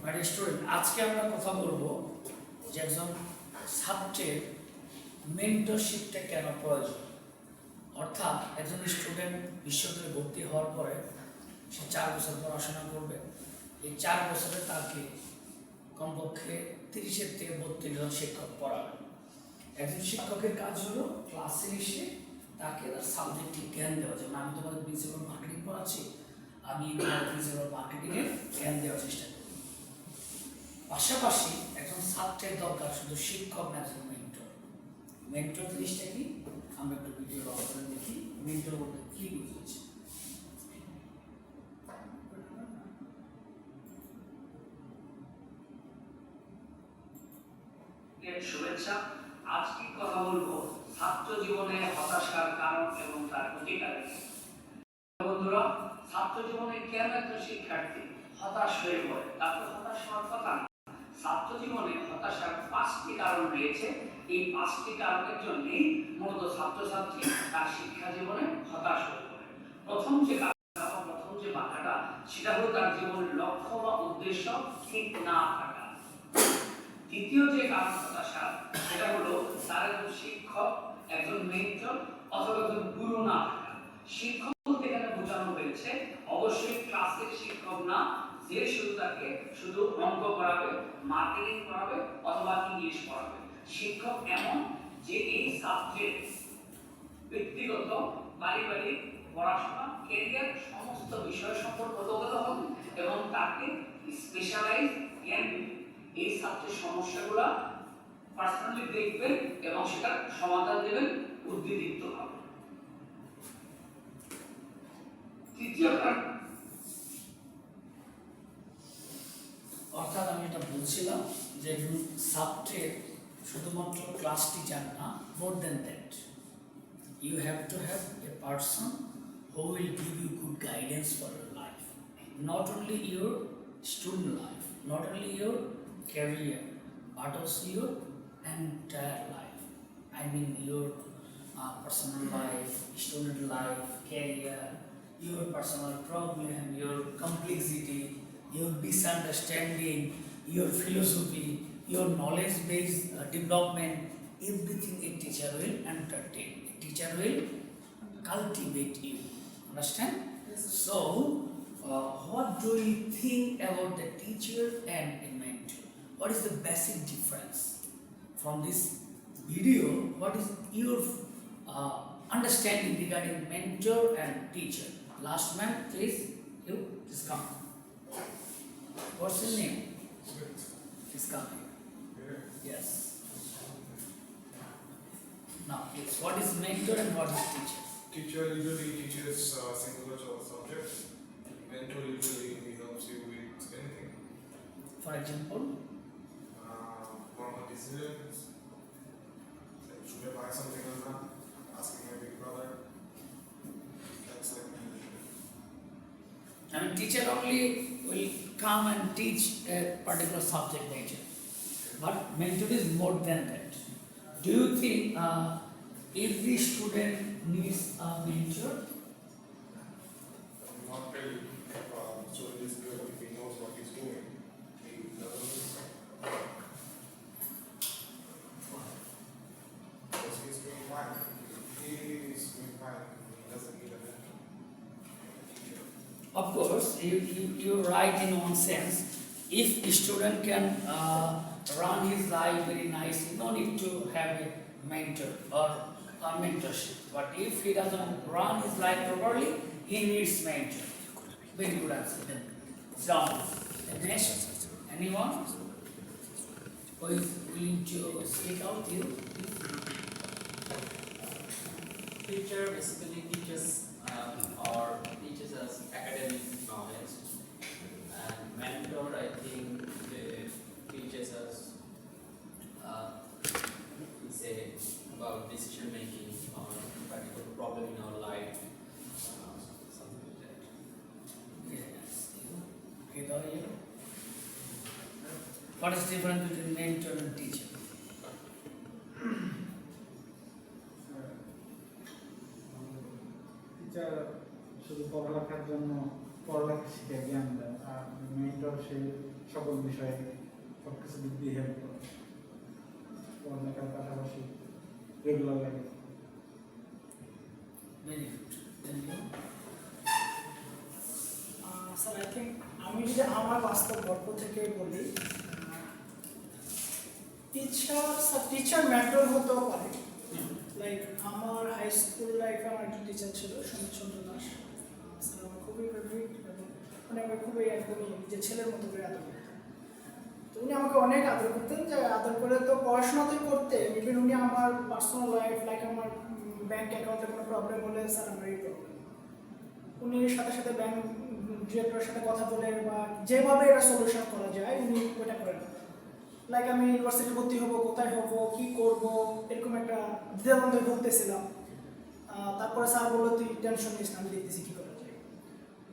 মানে স্টুডেন্ট, আজকে আমরা কথা বলবো যে একজন ছাত্রের মেন্টরশিপটা কেন প্রয়োজন। অর্থাৎ একজন স্টুডেন্ট বিশ্ববিদ্যালয়ে ভর্তি হওয়ার পরে সে 4 বছর পড়াশোনা করবে। এই 4 বছরে তাকে কমপক্ষে 30 থেকে 32 জন শিক্ষক পড়াবে। একজন শিক্ষকের কাজ হলো ক্লাসে এসে তাকে তার সাবজেক্টে জ্ঞান দেওয়া। যেমন আমি তোমাদের প্রিন্সিপাল মার্কেটিং পড়াচ্ছি, আমি প্রিন্সিপাল মার্কেটিংয়ের জ্ঞান দেওয়ার চেষ্টা করি। পাশাপাশি একজন ছাত্রের দরকার শুধু শিক্ষক না, একজন মেন্টর। মেন্টর জিনিসটা কি আমরা একটু ভিডিও করে দেখি। মেন্টর বলতে কি বুঝেছি? শুভেচ্ছা। আজকে কথা বলবো ছাত্র জীবনে হতাশার কারণ এবং তার প্রতিকার। বন্ধুরা, ছাত্র জীবনে কেন একজন শিক্ষার্থী হতাশ হয়ে পড়ে? তাকে হতাশ হওয়ার কথা না। ছাত্র জীবনে হতাশার 5টি কারণ রয়েছে। এই 5টি কারণের জন্যই মূলত ছাত্রছাত্রী তার শিক্ষা জীবনে হতাশ হয়ে পড়ে। প্রথম যে বাধাটা সেটা হলো তার জীবনের লক্ষ্য বা উদ্দেশ্য ঠিক না থাকা। দ্বিতীয় যে কারণ হতাশা সেটা হলো তার একজন শিক্ষক, একজন মেন্টর অথবা একজন গুরু না থাকা। শিক্ষক বলতে এখানে বোঝানো হয়েছে অবশ্যই ক্লাসের শিক্ষক না, যে শুধু তাকে শুধু অঙ্ক পড়াবে, মার্কেটিং পড়াবে অথবা ইংলিশ পড়াবে। শিক্ষক এমন যে এই ছাত্রের ব্যক্তিগত, পারিবারিক, পড়াশোনা, ক্যারিয়ার সমস্ত বিষয় সম্পর্কে অবগত হন এবং তাকে স্পেশালাইজ জ্ঞান দিবেন। এই ছাত্রের সমস্যাগুলো পার্সোনালি দেখবেন এবং সেটার সমাধান দেবেন বুদ্ধিদীপ্তভাবে। তৃতীয় কারণ, অর্থাৎ আমি এটা বলছিলাম যে একজন ছাত্রের শুধুমাত্র ক্লাস টিচার না, মোর দেন that you have to have a person who will give you good guidance for your life, not only your student life, not only your career, but also your entire life. I mean your personal life, student life, career, your personal problem, your complexity, your misunderstanding, your philosophy, your knowledge-based development. Everything a teacher will entertain. Teacher will cultivate you. Understand? Yes. So, what do you think about the teacher and a mentor? What is the basic difference? From this video, what is your understanding regarding mentor and teacher? Last man, please, you just come. What's your name? Please come here. Yes. Now, please, what is mentor and what is teacher? Teacher usually teaches singular subjects. Mentor usually helps you with anything. For example, normal decisions. Like should I buy something or not? Asking my big brother. That's like mentorship. I mean, teacher only will come and teach a particular subject nature, but mentor is more than that. Do you think every student needs a mentor? Not really. So it is good if he knows what he's doing. He doesn't. Because he's doing fine. He is doing fine. He doesn't need a mentor. Of course, you're right in one sense. If a student can run his life very nicely, no need to have a mentor or a mentorship. But if he doesn't run his life properly, he needs mentor. Very good answer. Then, down. The next, anyone who is willing to speak out, you? Teacher basically teaches us academic knowledge, and mentor I think teaches us say about decision making or particular problem in our life, something like that. Yes. What is the difference between mentor and teacher? Teacher শুধু পড়ালেখার জন্য পড়ালেখা শিখে জ্ঞান দেয়, আর mentor সে সকল বিষয়ে সব কিছু দিক দিয়ে হেল্প করে, পড়ালেখার পাশাপাশি রেগুলার লাগে। Very good. Then you? Sir I think আমি যদি আমার বাস্তব গল্প থেকে বলি, টিচার ম্যাটার হতেও পারে। লাইক আমার হাই স্কুল লাইফে আমার একটা টিচার ছিল সুমিত চন্দ্র দাস। স্যার আমার খুবই ফেভারিট এবং মানে আমি খুবই একদমই যে ছেলের মতো করে আদর করতেন। তো উনি আমাকে অনেক আদর করতেন, যে আদর করে তো পড়াশোনাতেই করতে, ইভেন উনি আমার পার্সোনাল লাইফ লাইক আমার ব্যাংক অ্যাকাউন্টে কোনো প্রবলেম হলে স্যার আমার এই প্রবলেম, উনি সাথে সাথে ব্যাংক ডিরেক্টরের সাথে কথা বলে বা যেভাবে এটা সলিউশন করা যায় উনি ওটা করেন। লাইক আমি ইউনিভার্সিটি ভর্তি হবো, কোথায় হবো, কি করব, এরকম একটা দ্বিধাদ্বন্দ্বে ভুগতেছিলাম। তারপরে স্যার বললো তুই টেনশন নিস না, আমি দেখতেছি কী করা যায়।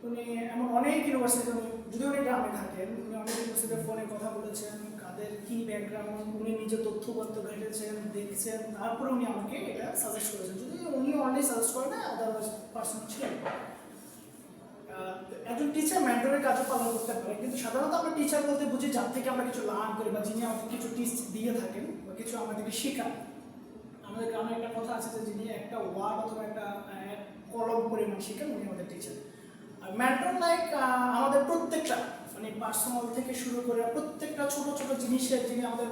উনি এমন অনেক ইউনিভার্সিটি, যদি উনি গ্রামে থাকেন, উনি অনেক ইউনিভার্সিটির ফোনে কথা বলেছেন, কাদের কী ব্যাকগ্রাউন্ড, উনি নিজে তথ্যপত্র ঘেটেছেন, দেখছেন, তারপরে উনি আমাকে এটা সাজেস্ট করেছেন। যদি উনি অনলি সাজেস্ট করেন না, আদারওয়াইজ পার্সন ছিলেন। একজন টিচার মেন্টরের কাজও পালন করতে পারে, কিন্তু সাধারণত আমরা টিচার বলতে বুঝি যার থেকে আমরা কিছু লার্ন করি বা যিনি আমাদের কিছু টিচ দিয়ে থাকেন বা কিছু আমাদেরকে শেখান। আমাদের গ্রামে একটা কথা আছে যে যিনি একটা ওয়ার্ড অথবা একটা কলম পরিমাণ শেখান উনি আমাদের টিচার। আর মেন্টর লাইক আমাদের প্রত্যেকটা মানে পার্সোনাল থেকে শুরু করে প্রত্যেকটা ছোট ছোট জিনিসের যিনি আমাদের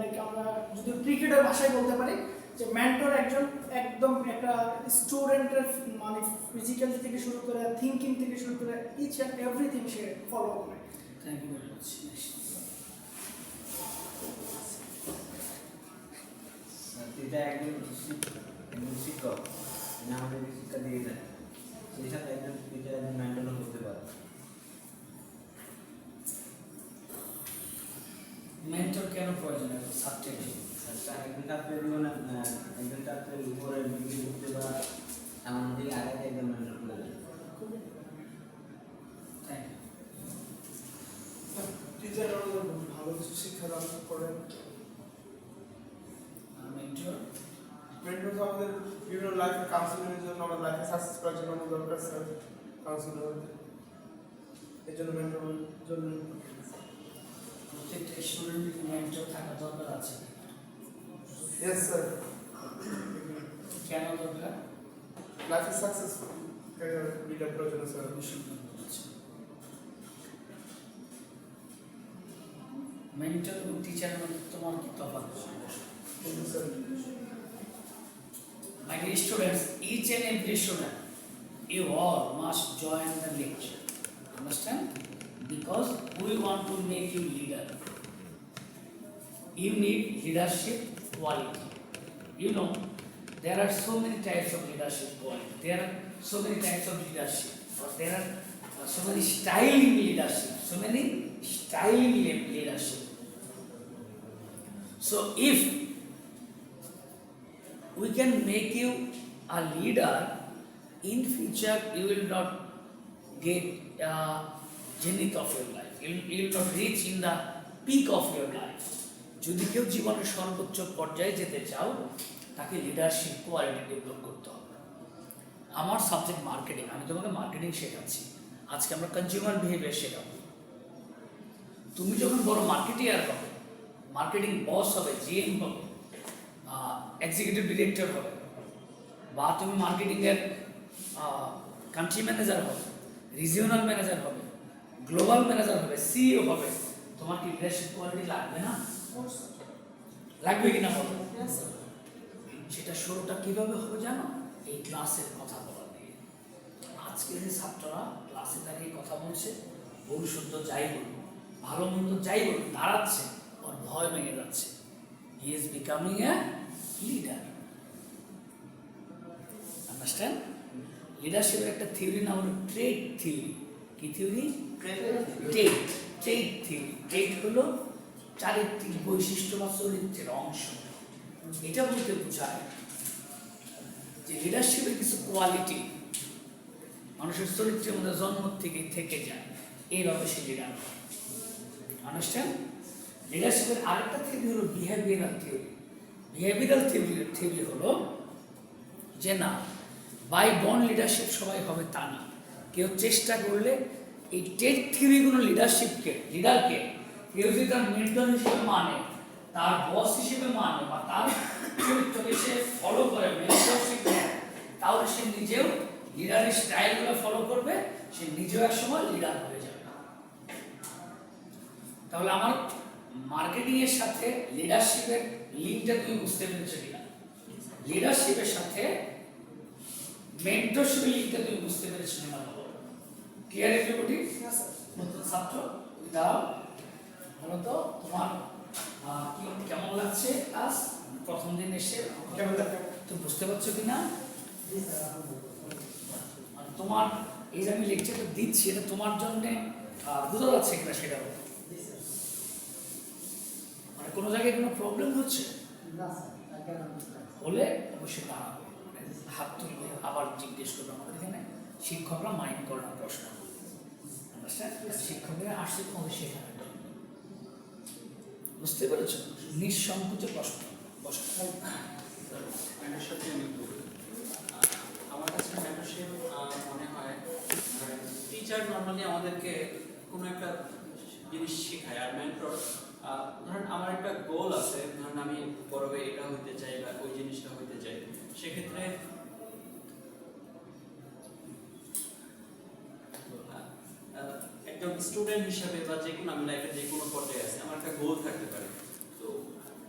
লাইক আমরা যদি ক্রিকেটের ভাষায় বলতে পারি যে মেন্টর একজন একদম একটা স্টুডেন্টের মানে ফিজিক্যাল থেকে শুরু করে থিঙ্কিং থেকে শুরু করে ইচ অ্যান্ড এভরিথিং সে ফলো করে। Thank you very much. Next. এটা একজন শিক্ষক আমাদের শিক্ষা দিয়ে দেয়, সেই সাথে একজন টিচার একজন মেন্টরও করতে পারে। মেন্টর কেন প্রয়োজন এখন ছাত্রের জন্য? একজন ছাত্রের জীবনে একজন ছাত্রের উপরে ডিগ্রি করতে বা সামনের দিকে আগাতে একজন মেন্টর প্রয়োজন। Thank you. টিচার আমাদের ভালো কিছু শিক্ষাদান করেন। Mentor. মেন্টর তো আমাদের বিভিন্ন লাইফে কাউন্সিলিংয়ের জন্য, আমাদের লাইফে সাকসেস করার জন্য আমাদের দরকার স্যার কাউন্সিলর, এই জন্য মেন্টরের জন্য প্রত্যেকটা স্টুডেন্টের মেন্টর থাকা দরকার আছে। Yes sir. কেন দরকার? লাইফে সাকসেসফুল ক্যারিয়ার বিল্ড আপ করার জন্য স্যার। মেন্টর এবং টিচারের মধ্যে তোমার কি তফাৎ? Sir My dear students, each and every student, you all must join the lecture. Understand? Because we want to make you leader. You need leadership quality. You know, there are so many types of leadership quality. There are so many types of leadership. Or there are so many styling leadership. So many styling leadership. So if we can make you a leader, in future you will not get zenith of your life. You will not reach in the peak of your life. যদি কেউ জীবনের সর্বোচ্চ পর্যায়ে যেতে চাও তাকে leadership quality develop করতে হবে। আমার সাবজেক্ট মার্কেটিং, আমি তোমাকে মার্কেটিং শেখাচ্ছি, আজকে আমরা কনজিউমার বিহেভিয়ার শেখাবো। তুমি যখন বড় মার্কেটিয়ার হবে, মার্কেটিং বস হবে, জিএম হবে, এক্সিকিউটিভ ডিরেক্টর হবে, বা তুমি মার্কেটিংয়ের কান্ট্রি ম্যানেজার হবে, রিজিওনাল ম্যানেজার হবে, গ্লোবাল ম্যানেজার হবে, সিইও হবে, তোমার কি লিডারশিপ কোয়ালিটি লাগবে না? লাগবে কিনা বলো? সেটা শুরুটা কিভাবে হবে জানো? এই ক্লাসের কথা বলা দিয়ে। আজকে যে ছাত্ররা ক্লাসে দাঁড়িয়ে কথা বলছে, ভুল শুদ্ধ যাই বলুন, ভালো মন্দ যাই বলুন, দাঁড়াচ্ছে, ওর ভয় ভেঙে যাচ্ছে। He is becoming a leader. Understand? লিডারশিপের একটা থিওরি নাম হলো ট্রেড থিওরি। কি থিওরি? Trade theory. ট্রেড হলো চারিত্রিক বৈশিষ্ট্য বা চরিত্রের অংশ। এটা বলতে বোঝায় যে লিডারশিপের কিছু কোয়ালিটি মানুষের চরিত্রের মধ্যে জন্ম থেকে যায়, এইভাবে সে লিডার হয়। আন্ডারস্ট্যান্ড? লিডারশিপের আরেকটা থিওরি হলো বিহেভিয়ারাল থিওরি। বিহেভিয়ারাল থিওরি হলো যে না, বাই বর্ন লিডারশিপ সবাই হবে তা না, কেউ চেষ্টা করলে এই টেক থিওরিগুলো লিডারকে কেউ যদি তার মেন্টর হিসেবে মানে, তার বস হিসেবে মানে, বা তার চরিত্রকে সে ফলো করে মেন্টরশিপ নেয়, তাহলে সে নিজেও লিডারের স্টাইলগুলো ফলো করবে, সে নিজেও এক সময় লিডার হয়ে যাবে। তাহলে আমার মার্কেটিং এর সাথে লিডারশিপের লিঙ্কটা তুমি বুঝতে পেরেছো কিনা? লিডারশিপের সাথে মেন্টরশিপের লিঙ্কটা তুমি বুঝতে পেরেছো কিনা? Clear everybody? নতুন ছাত্র দাও বলো তো তোমার কেমন লাগছে ক্লাস? প্রথম দিন এসে কেমন লাগে? তুমি বুঝতে পারছো কিনা? তোমার এই যে আমি লেকচারটা দিচ্ছি, এটা তোমার জন্য বোঝা যাচ্ছে কিনা সেটা বলো। মানে কোনো জায়গায় কোনো প্রবলেম হচ্ছে হলে অবশ্যই দাঁড়াবে, হাত তুলবে, আবার জিজ্ঞেস করবে। আমাদের এখানে শিক্ষকরা মাইন্ড করে না প্রশ্ন, শিক্ষকরা আসছে তোমাদের শেখানোর জন্য। বুঝতে পেরেছো? নিঃসংকোচে প্রশ্ন মেন্টরশিপ আমার কাছে মেন্টরশিপ মনে হয় টিচার নর্মালি আমাদেরকে কোনো একটা জিনিস শেখায়, আর মেন্টর ধরেন আমার একটা গোল আছে, ধরেন আমি বড় হয়ে এটা হইতে চাই বা ওই জিনিসটা হইতে চাই, সেক্ষেত্রে একজন স্টুডেন্ট হিসেবে বা যে কোনো আমি লাইফের যে কোনো পর্যায়ে আছি, আমার একটা গোল থাকতে পারে। তো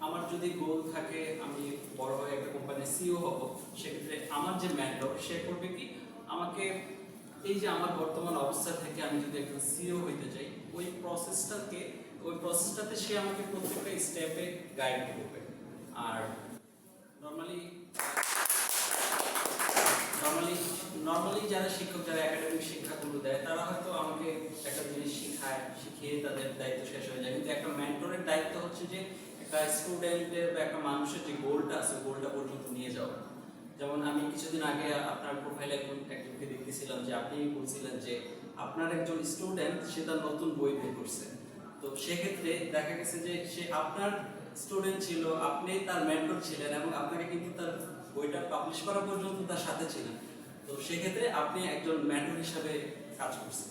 আমার যদি গোল থাকে আমি বড় হয়ে একটা কোম্পানির সিইও হব, সেক্ষেত্রে আমার যে মেন্টর সে করবে কি আমাকে এই যে আমার বর্তমান অবস্থা থেকে আমি যদি একজন সিইও হইতে চাই, ওই প্রসেসটাতে সে আমাকে প্রত্যেকটা স্টেপে গাইড করবে। আর নর্মালি যারা শিক্ষক, যারা একাডেমিক শিক্ষাগুলো দেয়, তারা হয়তো আমাকে একটা জিনিস শিখিয়ে তাদের দায়িত্ব শেষ হয়ে যায়। কিন্তু একটা মেন্টরের দায়িত্ব হচ্ছে যে একটা স্টুডেন্টের বা একটা মানুষের যে গোলটা আছে, গোলটা পর্যন্ত নিয়ে যাওয়া। যেমন আমি কিছুদিন আগে আপনার প্রোফাইলে একজনকে দেখতেছিলাম যে আপনি বলছিলেন যে আপনার একজন স্টুডেন্ট সে তার নতুন বই বের করছে। তো সেক্ষেত্রে দেখা গেছে যে সে আপনার স্টুডেন্ট ছিল, আপনি তার মেন্টর ছিলেন এবং আপনাকে কিন্তু তার বইটা পাবলিশ করা পর্যন্ত তার সাথে ছিলেন। তো সেক্ষেত্রে আপনি একজন মেন্টর হিসাবে কাজ করছেন।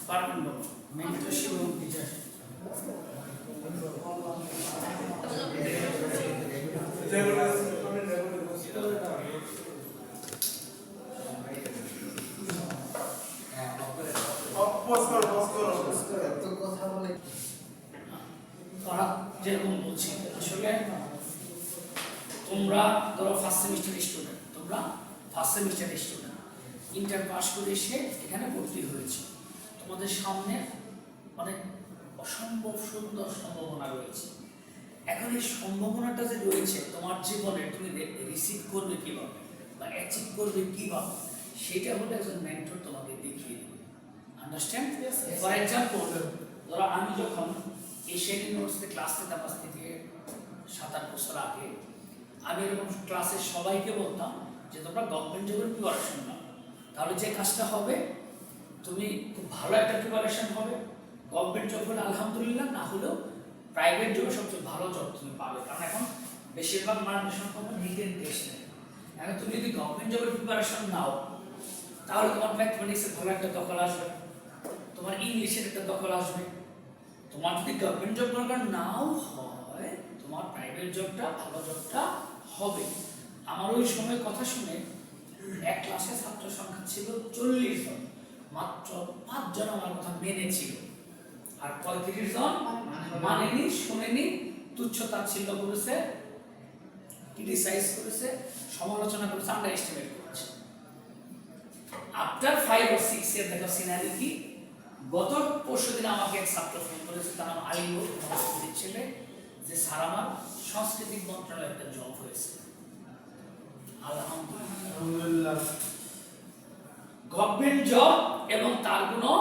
পারবেন বলো মেন্টরশিপ এবং টিচারশিপ। যেরকম বলছি আসলে তোমরা ধরো ফার্স্ট সেমিস্টারের স্টুডেন্ট, ইন্টার পাস করে এসে এখানে ভর্তি হয়েছে। তোমাদের সামনে অনেক অসম্ভব সুন্দর সম্ভাবনা রয়েছে। এখন এই সম্ভাবনাটা যে রয়েছে তোমার জীবনে, তুমি রিসিভ করবে কিভাবে বা অ্যাচিভ করবে কিভাবে, সেটা হলো একজন মেন্টর তোমাকে দেখিয়ে দেবে। আন্ডারস্ট্যান্ড? ফর এক্সাম্পল ধরো আমি যখন এশিয়ান ইউনিভার্সিটি ক্লাস নিতাম আজ থেকে 7-8 বছর আগে, আমি এরকম ক্লাসে সবাইকে বলতাম যে তোমরা গভর্নমেন্ট জবের প্রিপারেশন নাও, তাহলে যে কাজটা হবে তুমি খুব ভালো একটা প্রিপারেশন হবে। গভর্নমেন্ট জব হলে আলহামদুলিল্লাহ, না হলেও প্রাইভেট জবে সবচেয়ে ভালো জব তুমি পাবে, কারণ এখন বেশিরভাগ মানুষ নিটেন টেস্ট নেয়। এখন তুমি যদি গভর্নমেন্ট জবের প্রিপারেশন নাও, তাহলে তোমার ম্যাথমেটিক্সের ভালো একটা দখল আসবে, তোমার ইংলিশের একটা দখল আসবে। তোমার যদি গভর্নমেন্ট জব দরকার নাও হয়, তোমার প্রাইভেট জবটা ভালো জবটা হবে। আমার ওই সময় কথা শুনে এক ক্লাসে ছাত্র সংখ্যা ছিল 40 জন, মাত্র 5 জন আমার কথা মেনেছিল, আর 35 জন মানেনি, শুনেনি, তুচ্ছ-তাচ্ছিল্য করেছে, ক্রিটিসাইজ করেছে, সমালোচনা করেছে, আন্ডার এস্টিমেট করেছে। আফটার 5 or 6 ইয়ার দেখো সিনারি কি। গত পরশুদিন আমাকে এক ছাত্র ফোন করেছে, তার নাম আলিউর ছেলে, যে স্যার আমার সাংস্কৃতিক মন্ত্রণালয়ে একটা জব হয়েছে। আলহামদুলিল্লাহ, গভর্নমেন্ট জব, এবং তার কোনো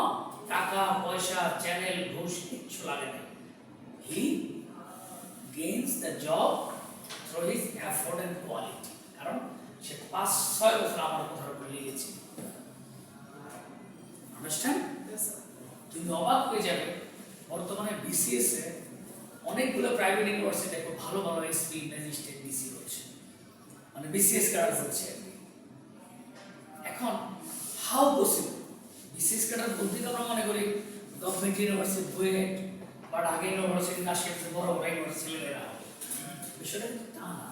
টাকা পয়সা চ্যানেল ঘুষ কিচ্ছু লাগে না। He gains the job through his effort and quality, কারণ সে 5-6 বছর আমার কথার উপর লেগেছে। আন্ডারস্ট্যান্ড? তুমি অবাক হয়ে যাবে, বর্তমানে বিসিএস এ অনেকগুলো প্রাইভেট ইউনিভার্সিটি খুব ভালো ভালো এসপি ম্যাজিস্ট্রেট ডিসি হচ্ছে, মানে বিসিএস ক্যাডার হচ্ছে। এখন হাউ পসিবল বিসিএস ক্যাডার বলতে তো আমরা মনে করি গভর্নমেন্ট ইউনিভার্সিটি বুয়েট বা ঢাকা ইউনিভার্সিটি না, সে বড় বড় ইউনিভার্সিটি ছেলেমেয়েরা হবে। বিষয়টা কিন্তু তা না,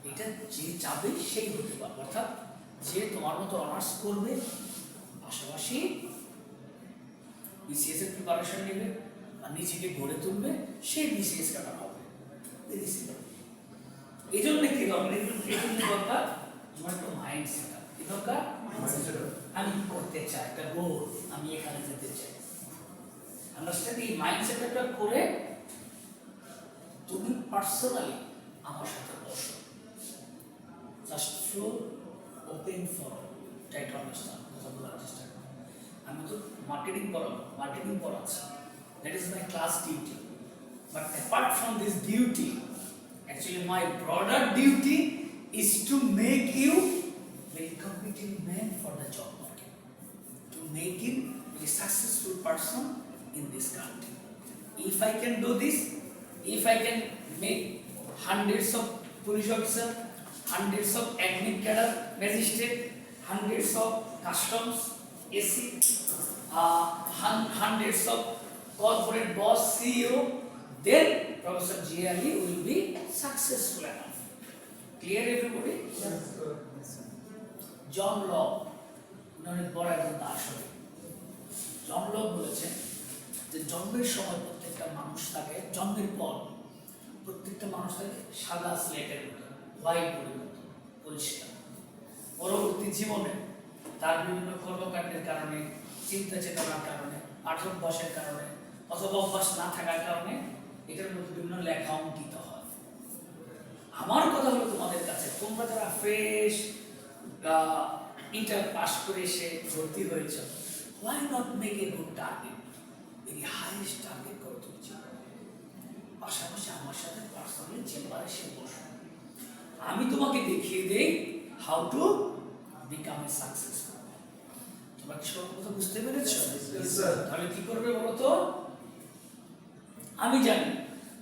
এটা যে চাবে সেই হতে পারবে, অর্থাৎ যে তোমার মতো অনার্স করবে পাশাপাশি বিসিএস এর প্রিপারেশন নেবে আর নিজেকে গড়ে তুলবে, সেই বিসিএস ক্যাডার হবে। এই জন্য কি দরকার? এই জন্য দরকার তোমার একটা মাইন্ড সেট আপ। কি দরকার? আমি করতে চাই, একটা গোল, আমি এখানে যেতে চাই। আন্ডারস্ট্যান্ড? এই মাইন্ড সেট আপটা করে তুমি পার্সোনালি আমার সাথে বসো, just floor open for try to understand কথা বলার চেষ্টা করো। আমি তো মার্কেটিং পড়াচ্ছি, that is my class duty, but apart from this duty, actually my broader duty is to make you very competent man for the job market, to make you a successful person in this country. If I can do this, if I can make hundreds of police officers, hundreds of admin cadre, magistrate, hundreds of customs, AC, hundreds of corporate boss, CEO, then Professor G.Ali will be successful enough. Clear everybody? John Locke অনেক বড় একজন দার্শনিক। John Locke বলেছেন যে জন্মের সময় প্রত্যেকটা মানুষ থাকে, জন্মের পর প্রত্যেকটা মানুষ থাকে সাদা স্লেটের মতো, হোয়াইট বোর্ডের মতো পরিষ্কার। পরবর্তী জীবনে তার বিভিন্ন কর্মকাণ্ডের কারণে, চিন্তা চেতনার কারণে, পাঠ্যাভ্যাসের কারণে অথবা অভ্যাস না থাকার কারণে এটার মধ্যে বিভিন্ন লেখা অঙ্কিত হয়। আমার কথা হলো তোমাদের কাছে, তোমরা যারা ফ্রেশ ইন্টার পাস করে এসে ভর্তি হয়েছ, why not make a good target, very highest target করে তুলছ। পাশাপাশি আমার সাথে পার্সোনালি চেম্বারে সে বসো, আমি তোমাকে দেখিয়ে দেই how to become a successful. তোমরা কি সব কথা বুঝতে পেরেছো? তাহলে কি করবে বলো তো? আমি জানি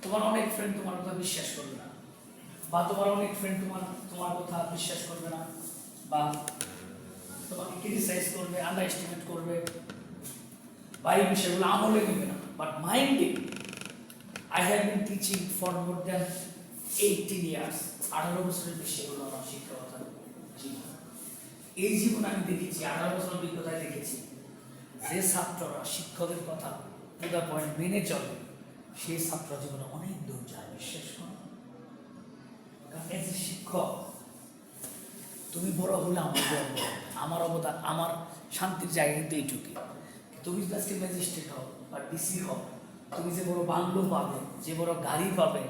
তোমার অনেক ফ্রেন্ড তোমার কথা বিশ্বাস করবে না, বা তোমার অনেক ফ্রেন্ড তোমার কথা বিশ্বাস করবে না, বা তোমাকে ক্রিটিসাইজ করবে, আন্ডার এস্টিমেট করবে, বা এই বিষয়গুলো আমলে নেবে না। বাট মাইন্ডে I have been teaching for more than 18 years, 18 বছরের বেশি হলো আমার শিক্ষকতা জীবন। এই জীবন আমি দেখেছি, 18 বছর অভিজ্ঞতায় দেখেছি, যে ছাত্ররা শিক্ষকের কথা টু দ্য পয়েন্ট মেনে চলে, সেই ছাত্র জীবনে অনেক দূর যায়। বিশ্বাস করো, এজ এ শিক্ষক তুমি বড় হলে আমার গর্ব, আমার অবদান, আমার শান্তির জায়গা কিন্তু এইটুকুই। তুমি যদি আজকে ম্যাজিস্ট্রেট হও বা ডিসি হও, তুমি যে বড় বাংলো পাবে, যে বড় গাড়ি পাবে,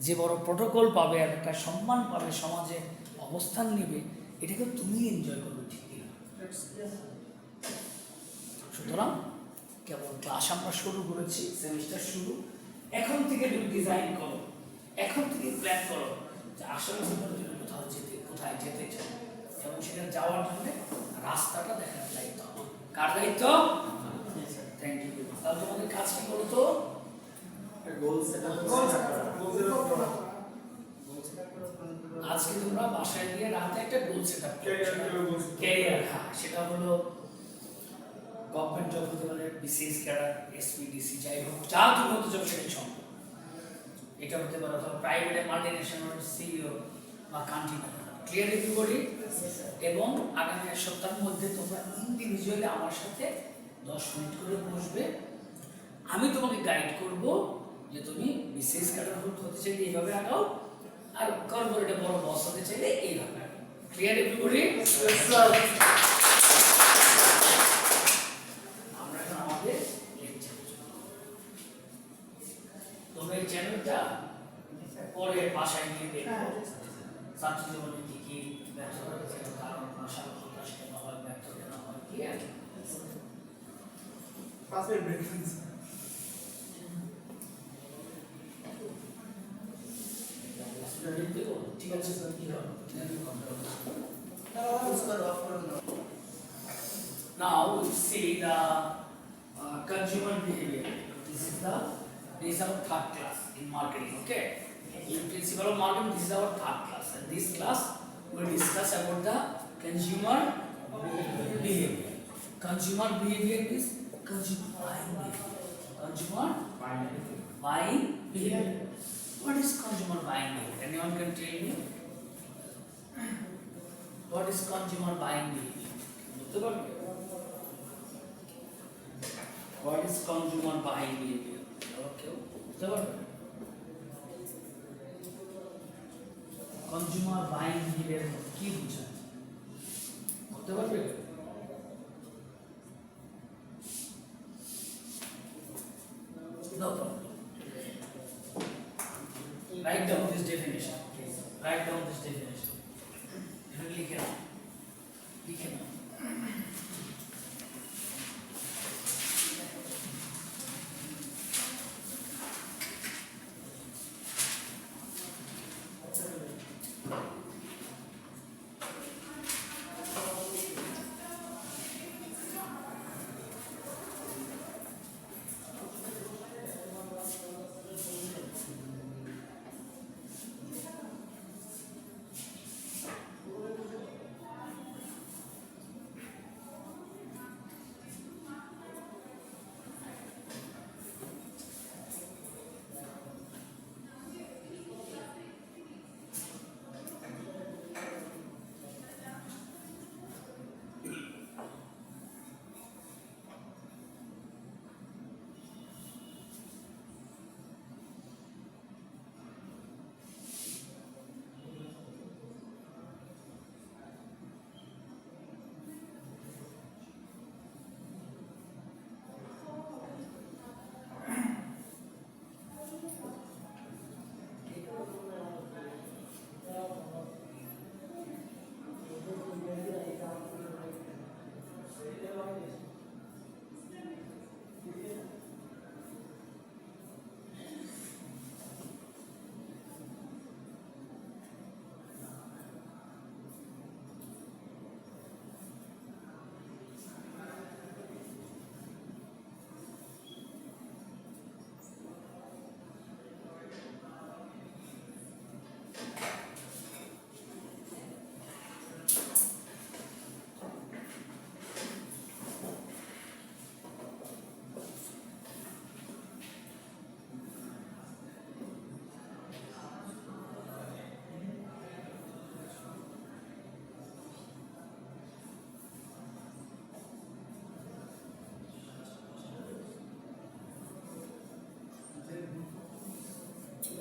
যে বড় প্রোটোকল পাবে, একটা সম্মান পাবে, সমাজে অবস্থান নেবে, এটাকে তুমি এনজয় করবে, ঠিক না? সুতরাং কেবল ক্লাস আমরা শুরু করেছি, সেমিস্টার শুরু, এখন থেকে তুমি ডিজাইন করো, এখন থেকে প্ল্যান করো যে আসলে জীবনের জন্য কোথায় যেতে চাও, এবং সেখানে যাওয়ার জন্য রাস্তাটা দেখার দায়িত্ব হবে। কার দায়িত্ব? Thank you. তাহলে তোমাদের কাজ কি করো তো? আজকে তোমরা বাসায় গিয়ে রাতে একটা গোল সেট আপ করো, ক্যারিয়ার। হ্যাঁ, সেটা হলো গভর্নমেন্ট জব হতে পারে, বিসিএস ক্যাডার, এসপিডিসি, যাই হোক, যা তুমি হতে চাও সেটাই সম্ভব। এটা হতে পারে অথবা প্রাইভেট মাল্টিন্যাশনাল সিইও বা কান্ট্রি ম্যানেজার। Clear everybody? এবং আগামী এক সপ্তাহের মধ্যে তোমরা ইন্ডিভিজুয়ালি আমার সাথে 10 মিনিট করে বসবে, আমি তোমাকে গাইড করব যে তুমি বিসিএস ক্যাডার হতে চাইলে এইভাবে আগাও, আর কর্পোরেটে বড় বস হতে চাইলে এইভাবে আগাও। Clear everybody? আমরা এখন আমাদের লেকচার, তোমরা এই চ্যানেলটা পরে বাসায় গিয়ে দেখো, ছাত্র জীবনে কি কি ব্যর্থতা হয়েছে, কারণ ভাষা হতাশ কেন হয়, ব্যর্থ কেন হয়, ক্লিয়ার? ঠিক আছে স্যার, কি হবে? Now we see the consumer behavior. This is the This is our third class in marketing, okay? In principle of marketing, this is our third class. And this class will discuss about the consumer behavior. Consumer behavior is consumer buying behavior. Consumer buying behavior. What is consumer buying behavior? Anyone can tell me? What is consumer buying behavior? বুঝতে পারবে? What is consumer buying behavior? Okay, বুঝতে পারবে? Consumer buying behavior কি বোঝায়? বুঝতে পারবে? No problem. Write down this definition. Please. Write down this definition. লিখে নাও। লিখে নাও।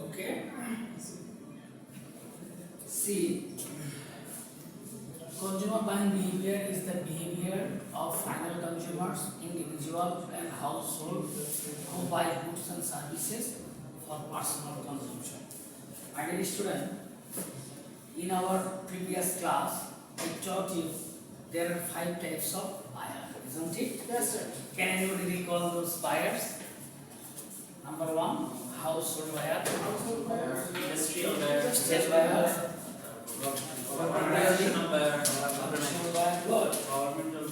Okay. See, consumer buying behavior is the behavior of final consumers, individuals and household who buy goods and services for personal consumption. My dear student, in our previous class, I taught you there are 5 types of buyers, isn't it? Yes, sir. Can anybody recall those buyers? Number 1, household buyer. Industrial buyer, Industrial buyer. organizational buyer, Commercial buyer. Good. governmental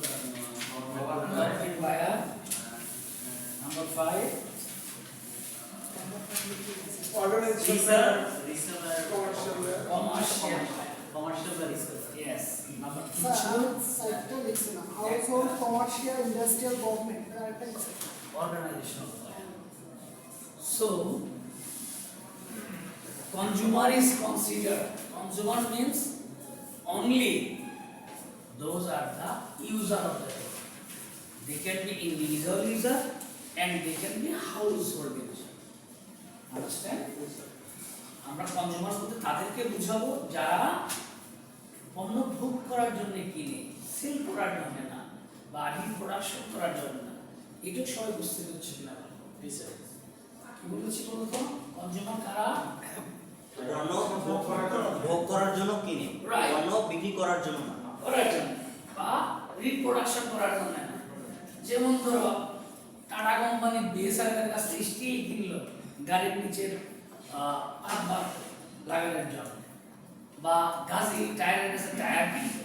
Government buyer. Number 5. reseller, Commercial buyer. commercial buyer. Yes. Number সাইটটা লিখছি না household commercial industrial government এটা লিখছি organizational buyer. So, consumer is considered. Consumer means only those are the user of the product. They can be individual user and they can be household user. Understand? আমরা consumer বলতে তাদেরকে বুঝাবো যারা পণ্য ভোগ করার জন্য কিনে সেল করার জন্য না বা রিপ্রোডাকশন করার জন্য না। এটা সবাই বুঝতে পারছে কিনা কি বলেছি বলতো? কনজিউমার কারা? পণ্য ভোগ করার জন্য কিনে, Right. পণ্য বিক্রি করার জন্য না। করার জন্য বা রিপ্রোডাকশন করার জন্য না। যেমন ধরো টাটা কোম্পানি বিএসআর কাছ থেকে স্টিল কিনলো গাড়ির নিচের আবার লাগানোর জন্য, বা গাড়ি টায়ারের কাছে টায়ার কিনলো,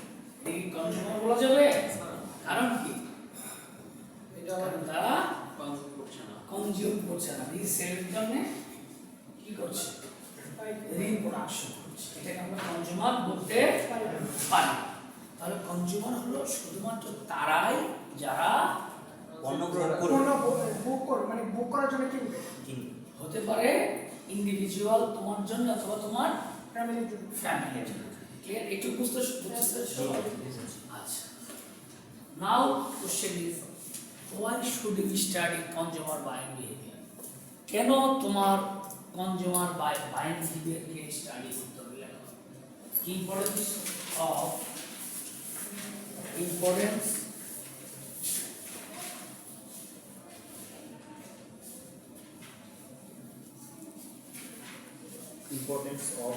এই কনজিউমার বলা যাবে? কারণ কি? কারণ তারা কনজিউম করছে না, রিসেলের জন্য কি করছে, রিপ্রোডাকশন করছে, এটাকে আমরা কনজিউমার বলতে পারি। তাহলে কনজিউমার হলো শুধুমাত্র তারাই যারা পণ্য গ্রহণ করবে কোনো বুক করে মানে বুক করার জন্য কিনবে, কিনবে। হতে পারে ইন্ডিভিজুয়াল তোমার জন্য অথবা তোমার ফ্যামিলির জন্য। ফ্যামিলির জন্য। ক্লিয়ার? একটু বুঝতে সবাই? Yes, yes. আচ্ছা, now question is why should we study consumer buying behavior? কেন তোমার কনজিউমার বাইং বিহেভিয়ারকে স্টাডি করতে হবে? ইম্পর্টেন্স অফ importance of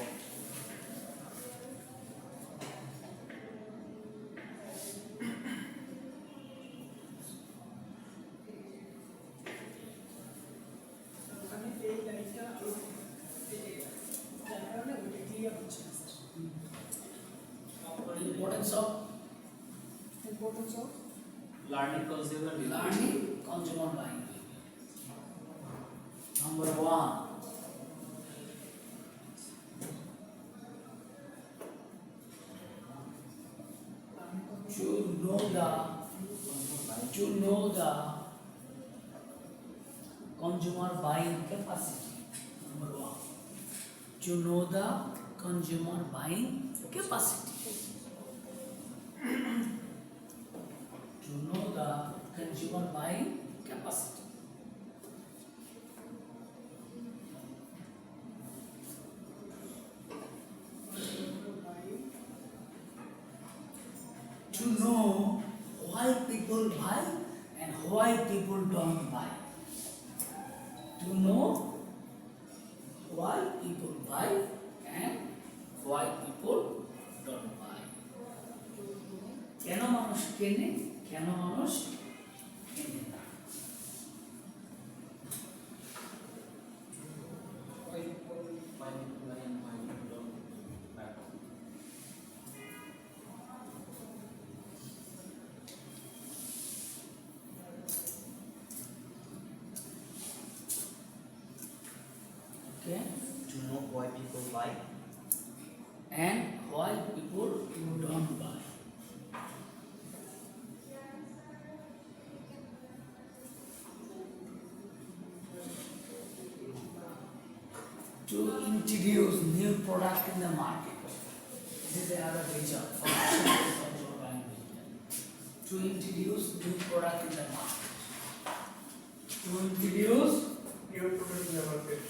ওখানে এই লাইনটা আরো যার কারণে ওইটা ক্লিয়ার হচ্ছে না sir. importance of importance of learning consumer learning consumer buying behavior. Number one, to know the consumer buying capacity. Number one, to know the consumer buying capacity. To know the consumer buying capacity. To know why people buy and why people don't buy. To know why people buy and why people don't buy. কেন মানুষ কেনে, কেন মানুষ কেনে না? Okay, to know why people buy and why people don't buy. To introduce new product in the market. This is another feature of consumer buying behavior. To introduce new product in the market. To introduce New product in the market.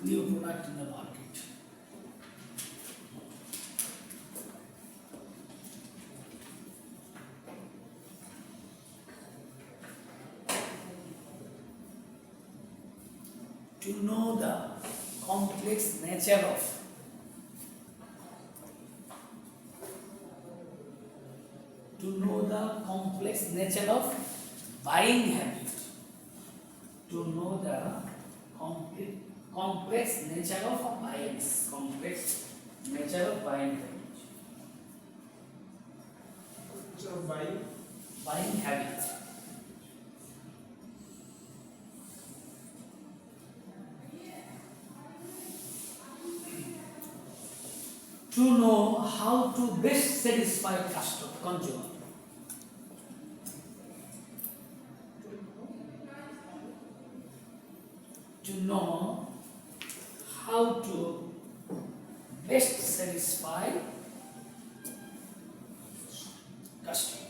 new product in the market. To know the complex nature of buying habit. To know the complex nature of buying habit. So buying Buying habit. To know how to best satisfy consumer. To know how to best satisfy customer.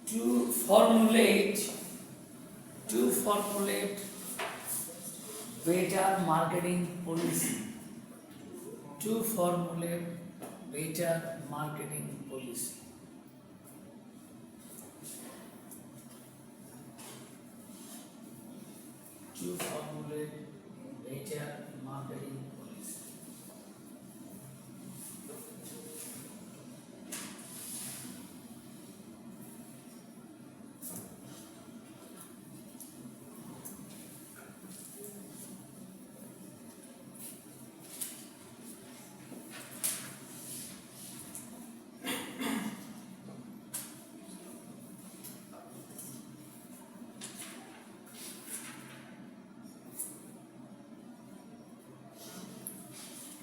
To formulate better marketing policy. To formulate better marketing policy. To formulate better marketing policy.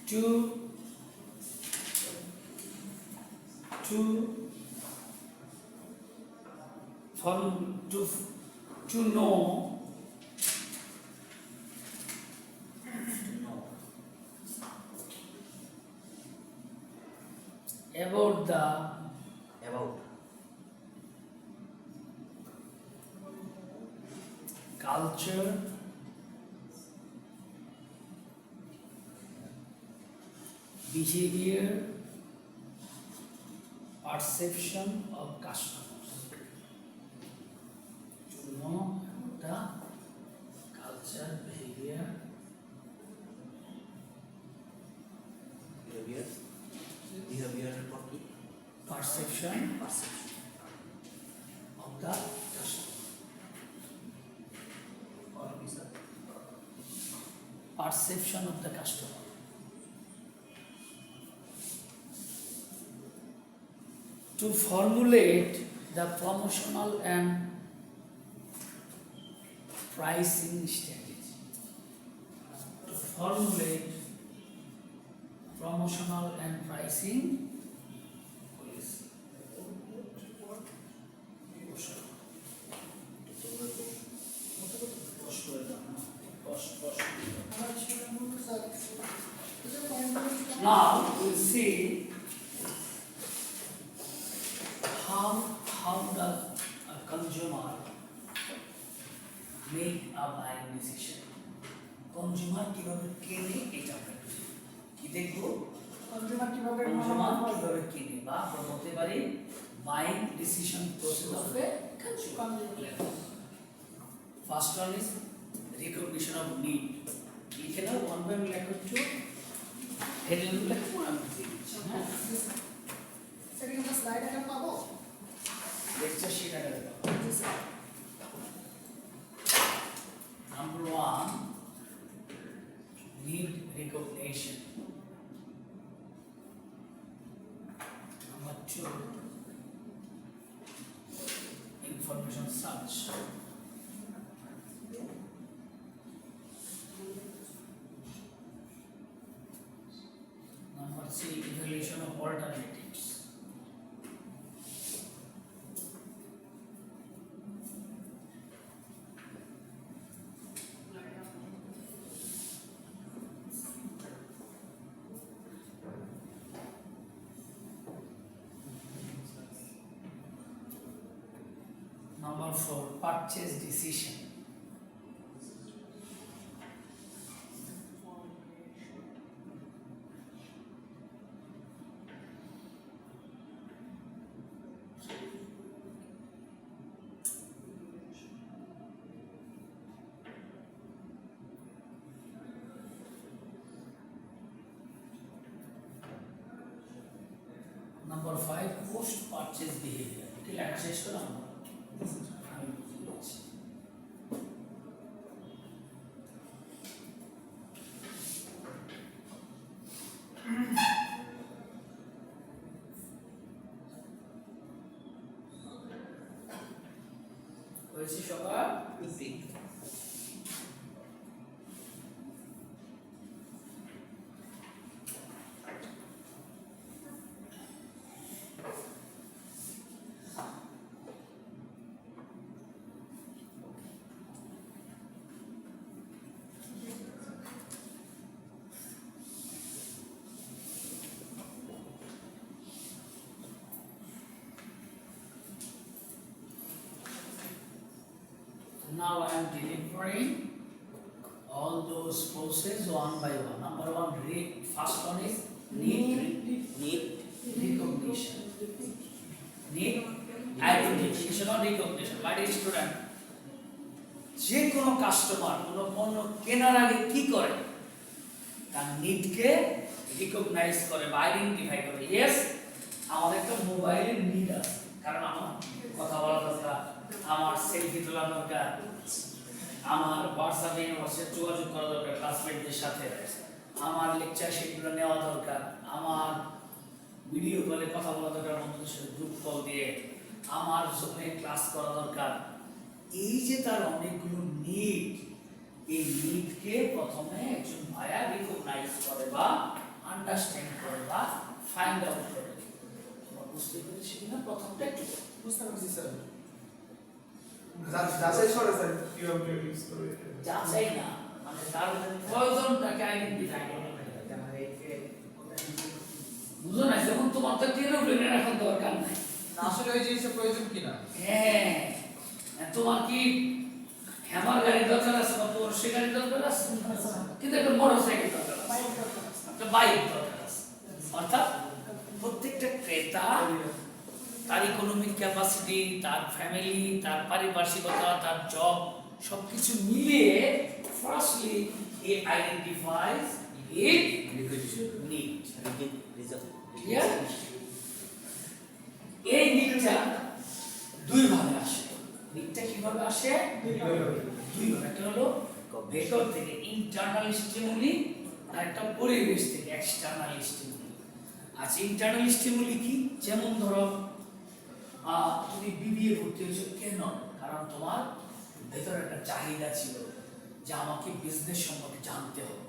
to know about the culture, behavior, perception of customers. To know about the culture, behavior, perception of the customer. Perception of the customer. To formulate the promotional and pricing strategy. To formulate promotional and pricing policy. Now we'll see how does a consumer make a buying decision. Consumer কিভাবে কেনে এটা আমরা কি দেখব? Consumer কিভাবে consumer কিভাবে কিনে বা আমরা বলতে পারি buying decision process of a consumer. First one is recognition of need. এখানে one by one লেখা হচ্ছে হেডিং লেখা আমি দিচ্ছি হ্যাঁ সেটাকে আমরা স্লাইড আকারে পাবো লেকচার শিট আকারে পাবো। Number 1, need recognition. Number 2, information search. Number 3, evaluation of alternatives. Number 4, purchase decision. Number 5, post purchase behavior. কি লেখা শেষ করলাম আমি বুঝে গেছি। হয়েছে সবার? Now I am delivering all those processes one by one. Number 1, first one is need recognition. Need identification or recognition. My dear student, যে কোনো কাস্টমার কোনো পণ্য কেনার আগে কি করে? তার নিডকে রিকগনাইজ করে বা আইডেন্টিফাই করে। ইয়েস, আমাদের একটা মোবাইলের নিড আছে, কারণ আমার কথা বলা দরকার, আমার সেলফি তোলা দরকার, আমার হোয়াটসঅ্যাপে ইউনিভার্সিটি যোগাযোগ করা দরকার ক্লাসমেটদের সাথে, আমার লেকচার শিটগুলো নেওয়া দরকার, আমার ভিডিও কলে কথা বলা দরকার বন্ধুদের সাথে গ্রুপ কল দিয়ে, আমার জুমে ক্লাস করা দরকার। এই যে তার অনেকগুলো নিড, এই নিডকে প্রথমে একজন ভাইয়া রিকগনাইজ করে বা আন্ডারস্ট্যান্ড করবা, ফাইন্ড আউট করবে। তোমরা বুঝতে পেরেছি কিনা প্রথমটা একটু বুঝতে পারছি স্যার। যাচাই করে স্যার কিভাবে ইউজ করে যাচাই না, মানে তার প্রয়োজনটাকে আইডেন্টিফাই করা। বুঝো না, যেমন তোমার তো টেরোপ্লেনের এখন দরকার নাই। আসলে ওই জিনিসের প্রয়োজন কিনা হ্যাঁ, তোমার কি হ্যামার গাড়ি দরকার আছে বা তোমার সে গাড়ি দরকার আছে, কিন্তু একটা মোটর সাইকেল দরকার আছে, একটা বাইক দরকার আছে। অর্থাৎ প্রত্যেকটা ক্রেতা তার ইকোনমিক ক্যাপাসিটি, তার ফ্যামিলি, তার পারিপার্শ্বিকতা, তার জব সবকিছু মিলিয়ে ফার্স্টলি হি আইডেন্টিফাইজ হিজ নিড। ক্লিয়ার? এই নিডটা দুই ভাবে আসে। নিডটা কিভাবে আসে? দুই ভাবে। একটা হলো ভেতর থেকে ইন্টারনাল স্টিমুলি, আর একটা পরিবেশ থেকে এক্সটার্নাল স্টিমুলি। আচ্ছা, ইন্টারনাল স্টিমুলি কি? যেমন ধরো তুমি বিবিএ ভর্তি হয়েছো কেন? কারণ তোমার ভেতরে একটা চাহিদা ছিল যে আমাকে বিজনেস সম্পর্কে জানতে হবে,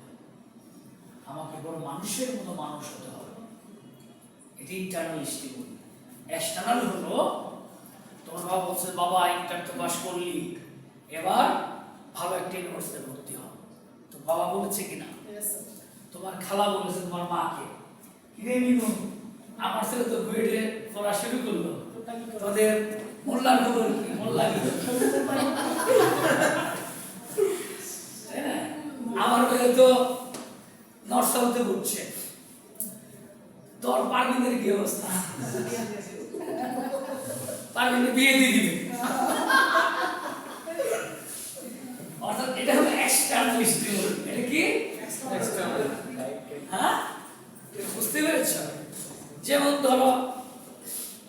আমাকে বড় মানুষের মতো মানুষ হতে হবে। এটা ইন্টারনাল স্টিমুলি। এক্সটার্নাল হলো তোমার বাবা বলছে, বাবা ইন্টার তো পাস করলি, এবার ভালো একটা ইউনিভার্সিটিতে ভর্তি হও। তো বাবা বলেছে কিনা? তোমার খালা বলেছে তোমার মাকে, কিরে মিনু আমার ছেলে তো গ্রেডে পড়া শুরু করলো, তোদের মোল্লার খবর কি? মোল্লা কি? আমার মেয়ে তো নর্থ সাউথে ঘুরছে, তোর পারমিনের কি অবস্থা? পারমিনে বিয়ে দিয়ে দিবে। অর্থাৎ এটা হলো এক্সটার্নাল স্টিমুলি। এটা কি? হ্যাঁ, বুঝতে পেরেছ? যেমন ধরো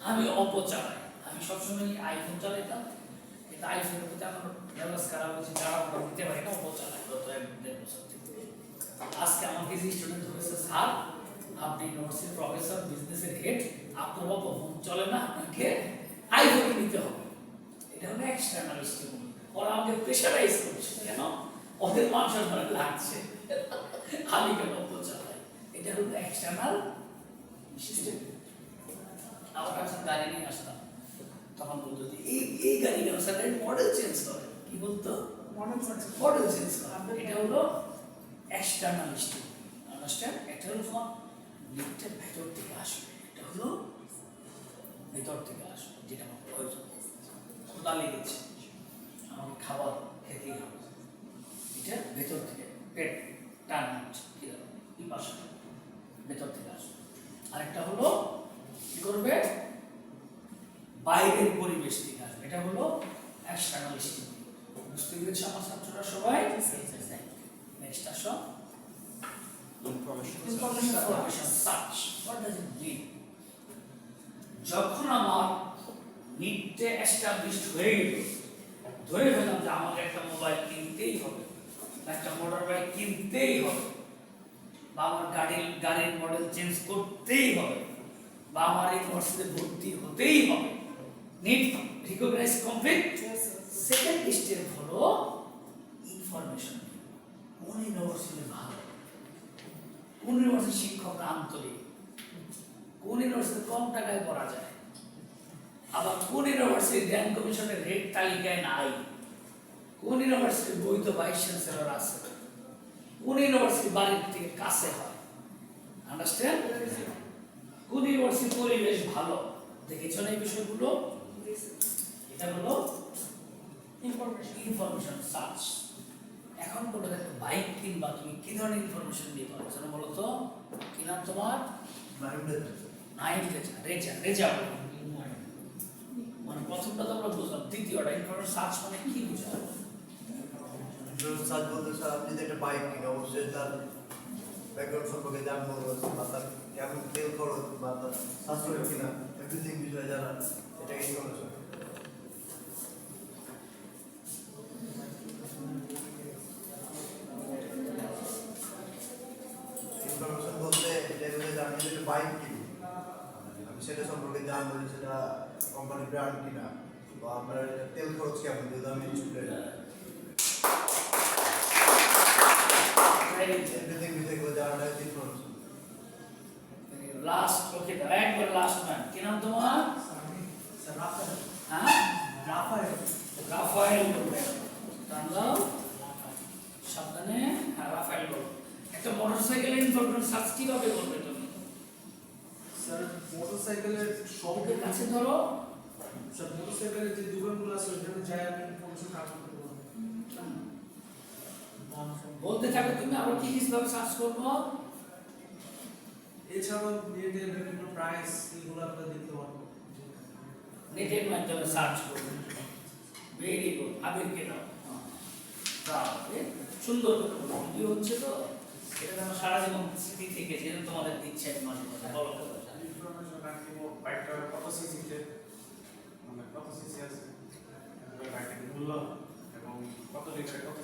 আমি অপো চালাই, আমি সবসময় আইফোন চালাইতাম, কিন্তু আইফোনের প্রতি আমার ব্যবহার খারাপ হচ্ছে, যারা আমরা দিতে পারি না অপো চালাই গত 1-1.5 বছর থেকে। আজকে আমাকে যে স্টুডেন্ট ধরেছে, স্যার আপনি ইউনিভার্সিটির প্রফেসর, বিজনেসের হেড, আপনার অপো ফোন চলে না, আপনাকে আইফোন নিতে হবে। এটা হলো এক্সটার্নাল স্টিমুলি। ওরা আমাকে প্রেশারাইজ করছে, কেন? ওদের মানুষের মনে লাগছে আমি কেন অপো চালাই। এটা হলো এক্সটার্নাল স্টিমুলি। আমার কাছে গাড়ি নিয়ে আসতাম, তখন বলতো যে এই গাড়ি কেন স্যার, মডেল চেঞ্জ করে। কি বলতো? মডেল চেঞ্জ করে। এটা হলো এক্সটার্নাল স্টিমুলি। আন্ডারস্ট্যান্ড? এটা হলো তোমার নিডটা ভেতর থেকে আসবে। এটা হলো ভেতর থেকে আসবে, যেটা আমার প্রয়োজন। ক্ষুধা লেগেছে, আমাকে খাবার খেতেই হবে, এটা ভেতর থেকে পেট টান হচ্ছে, পিপাসা ভেতর থেকে আসবে। আরেকটা হলো কি করবে? বাইরের পরিবেশ থেকে আসবে। এটা হলো এক্সটার্নাল স্টিমুলি। বুঝতে পেরেছি আমার ছাত্ররা সবাই? নেক্সট আসো। Information search. What does it mean? যখন আমার নিডটা এস্টাবলিশড হয়ে গেল, ধরে ফেললাম যে আমাকে একটা মোবাইল কিনতেই হবে, একটা মোটর বাইক কিনতেই হবে, বা আমার গাড়ির মডেল চেঞ্জ করতেই হবে, বা আমার ইউনিভার্সিটিতে ভর্তি হতেই হবে। Need recognise complete. Second step হলো ইনফরমেশন। কোন ইউনিভার্সিটি ভালো, কোন ইউনিভার্সিটি শিক্ষকরা আন্তরিক, কোন ইউনিভার্সিটি কম টাকায় পড়া যায়, আবার কোন ইউনিভার্সিটি র্যাঙ্ক কমিশনের রেট তালিকায় নাই, কোন ইউনিভার্সিটির বৈধ ভাইস চ্যান্সেলর আছে, কোন ইউনিভার্সিটি বাড়ির থেকে কাছে হয়। আন্ডারস্ট্যান্ড? কোন ইউনিভার্সিটির পরিবেশ ভালো, দেখেছো না এই বিষয়গুলো? এটা হলো ইনফরমেশন সার্চ। এখন বলো দেখো, বাইক কিনবা, তুমি কি ধরনের ইনফরমেশন দিয়ে পারো? যেন বলো তো, কি নাম তোমার? রেজা। মানে প্রথমটা তো আমরা বুঝলাম, দ্বিতীয়টা ইনফরমেশন সার্চ মানে কি বুঝাবো? সার্চ বলতে স্যার আপনি যদি একটা বাইক কিনে অবশ্যই তার ব্যাকগ্রাউন্ড সম্পর্কে জানবো, বা তার কেমন তেল খরচ, বা তার সাশ্রয় কিনা, এভরিথিং বিষয়ে জানা, এটা ইনফরমেশন। ইনফরমেশন বলতে যে আমি যদি বাইক কিনি, আমি সেটা সম্পর্কে জানবো যে সেটা কোম্পানির ব্র্যান্ড কিনা, বা আপনার তেল খরচ কেমন, যদি আমি স্টুডেন্ট, এভরিথিং বিষয়ে জানাটা ইনফরমেশন। লাস্ট ম্যান কি নাম তোমার? হ্যাঁ রাফায়েল বলবে। জানলাম সাবধানে। হ্যাঁ রাফায়েল বলবে। একটা মোটরসাইকেলের ইনফরমেশন সার্চ কিভাবে করবে তুমি? স্যার মোটরসাইকেলের সবকে কাছে ধরো। স্যার মোটরসাইকেলের যে দোকানগুলো আছে ওখানে যাই আমি ইনফরমেশন কাজ করতে পারবো। বলতে থাকো তুমি আবার কি কিভাবে সার্চ করবো? এছাড়াও নেটের বিভিন্ন প্রাইস এগুলো আমরা দেখতে পারবো। নেটের মাধ্যমে সার্চ করবে। Very good. আবিরকে দাও। তাহলে সুন্দর করে বলো। ভিডিও হচ্ছে তো এটা যেন সারা জীবন স্মৃতি থেকে যেটা তোমাদের দিচ্ছে আমি মাঝে মাঝে বলো। ইনফরমেশন আর কি বাইকটা কত সিসিতে, মানে কত সিসি আছে, বাইকের মূল্য এবং কত লিটার কত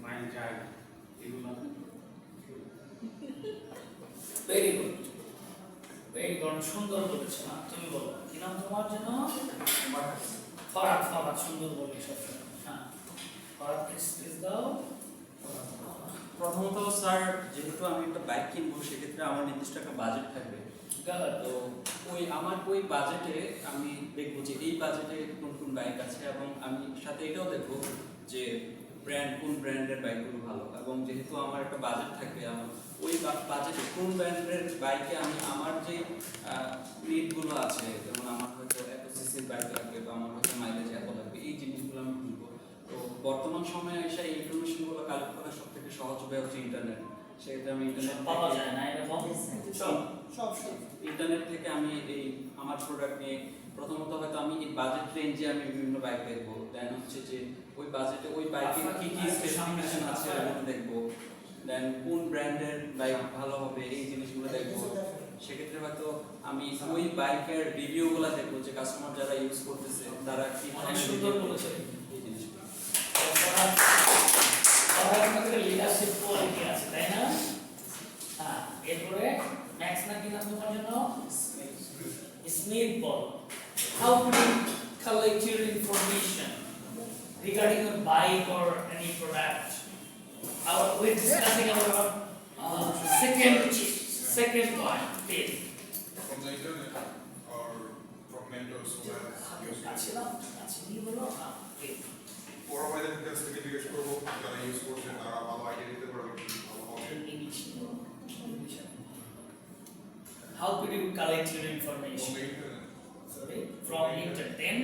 মাইল যায় এগুলো। Very good. Very good. সুন্দর বলেছো না তুমি বলো কি নাম তোমার যেন? ফরাদ। ফরাদ সুন্দর বলি সবসময়। হ্যাঁ ফরাদ স্পেস দাও। প্রথমত স্যার যেহেতু আমি একটা বাইক কিনবো সেক্ষেত্রে আমার নির্দিষ্ট একটা বাজেট থাকবে। তো ওই বাজেটে আমি দেখবো যে এই বাজেটে কোন কোন বাইক আছে এবং আমি সাথে এটাও দেখবো যে কোন ব্র্যান্ডের বাইকগুলো ভালো, এবং যেহেতু আমার একটা বাজেট থাকবে আমার ওই বাজেটে কোন ব্র্যান্ডের বাইকে আমি আমার যে নিডগুলো আছে, যেমন আমার হয়তো এত সিসির বাইক লাগবে বা আমার হয়তো মাইলেজ এত লাগবে, এই জিনিসগুলো আমি কিনবো। তো বর্তমান সময়ে এসে এই ইনফরমেশনগুলো কালেক্ট করার সব থেকে সহজ উপায় হচ্ছে ইন্টারনেট। সেক্ষেত্রে আমি পাওয়া যায় না এরকম সব ইন্টারনেট থেকে আমি এই আমার প্রোডাক্ট নিয়ে প্রথমত হয়তো আমি এই বাজেট রেঞ্জে আমি বিভিন্ন বাইক দেখবো, দেন হচ্ছে যে ওই বাজেটে ওই বাইকের কি কি স্পেসিফিকেশন আছে ওগুলো দেখবো, দেন কোন ব্র্যান্ডের বাইক ভালো হবে এই জিনিসগুলো দেখবো। সেক্ষেত্রে হয়তো আমি ওই বাইকের রিভিউগুলো দেখবো যে কাস্টমার যারা ইউজ করতেছে তারা কি অনেক সুন্দর বলেছে এই জিনিসগুলো। সবার মধ্যে লিডারশিপ কোয়ালিটি আছে তাই না? হ্যাঁ এরপরে নেক্সট না কি নাম তোমার জন্য? Smith ball. How do you collect your information regarding a bike or any product? We're discussing about second point. Please. From the internet or from mentors who have used it. কাছে দাও, কাছে নিয়ে বলো। হ্যাঁ, please. বড় ভাইদের কাছ থেকে জিজ্ঞেস করবো যারা ইউজ করছে তারা ভালো আইডিয়া দিতে পারবে কি ভালো হবে। How could you collect your From information? the internet, Sorry, from internet.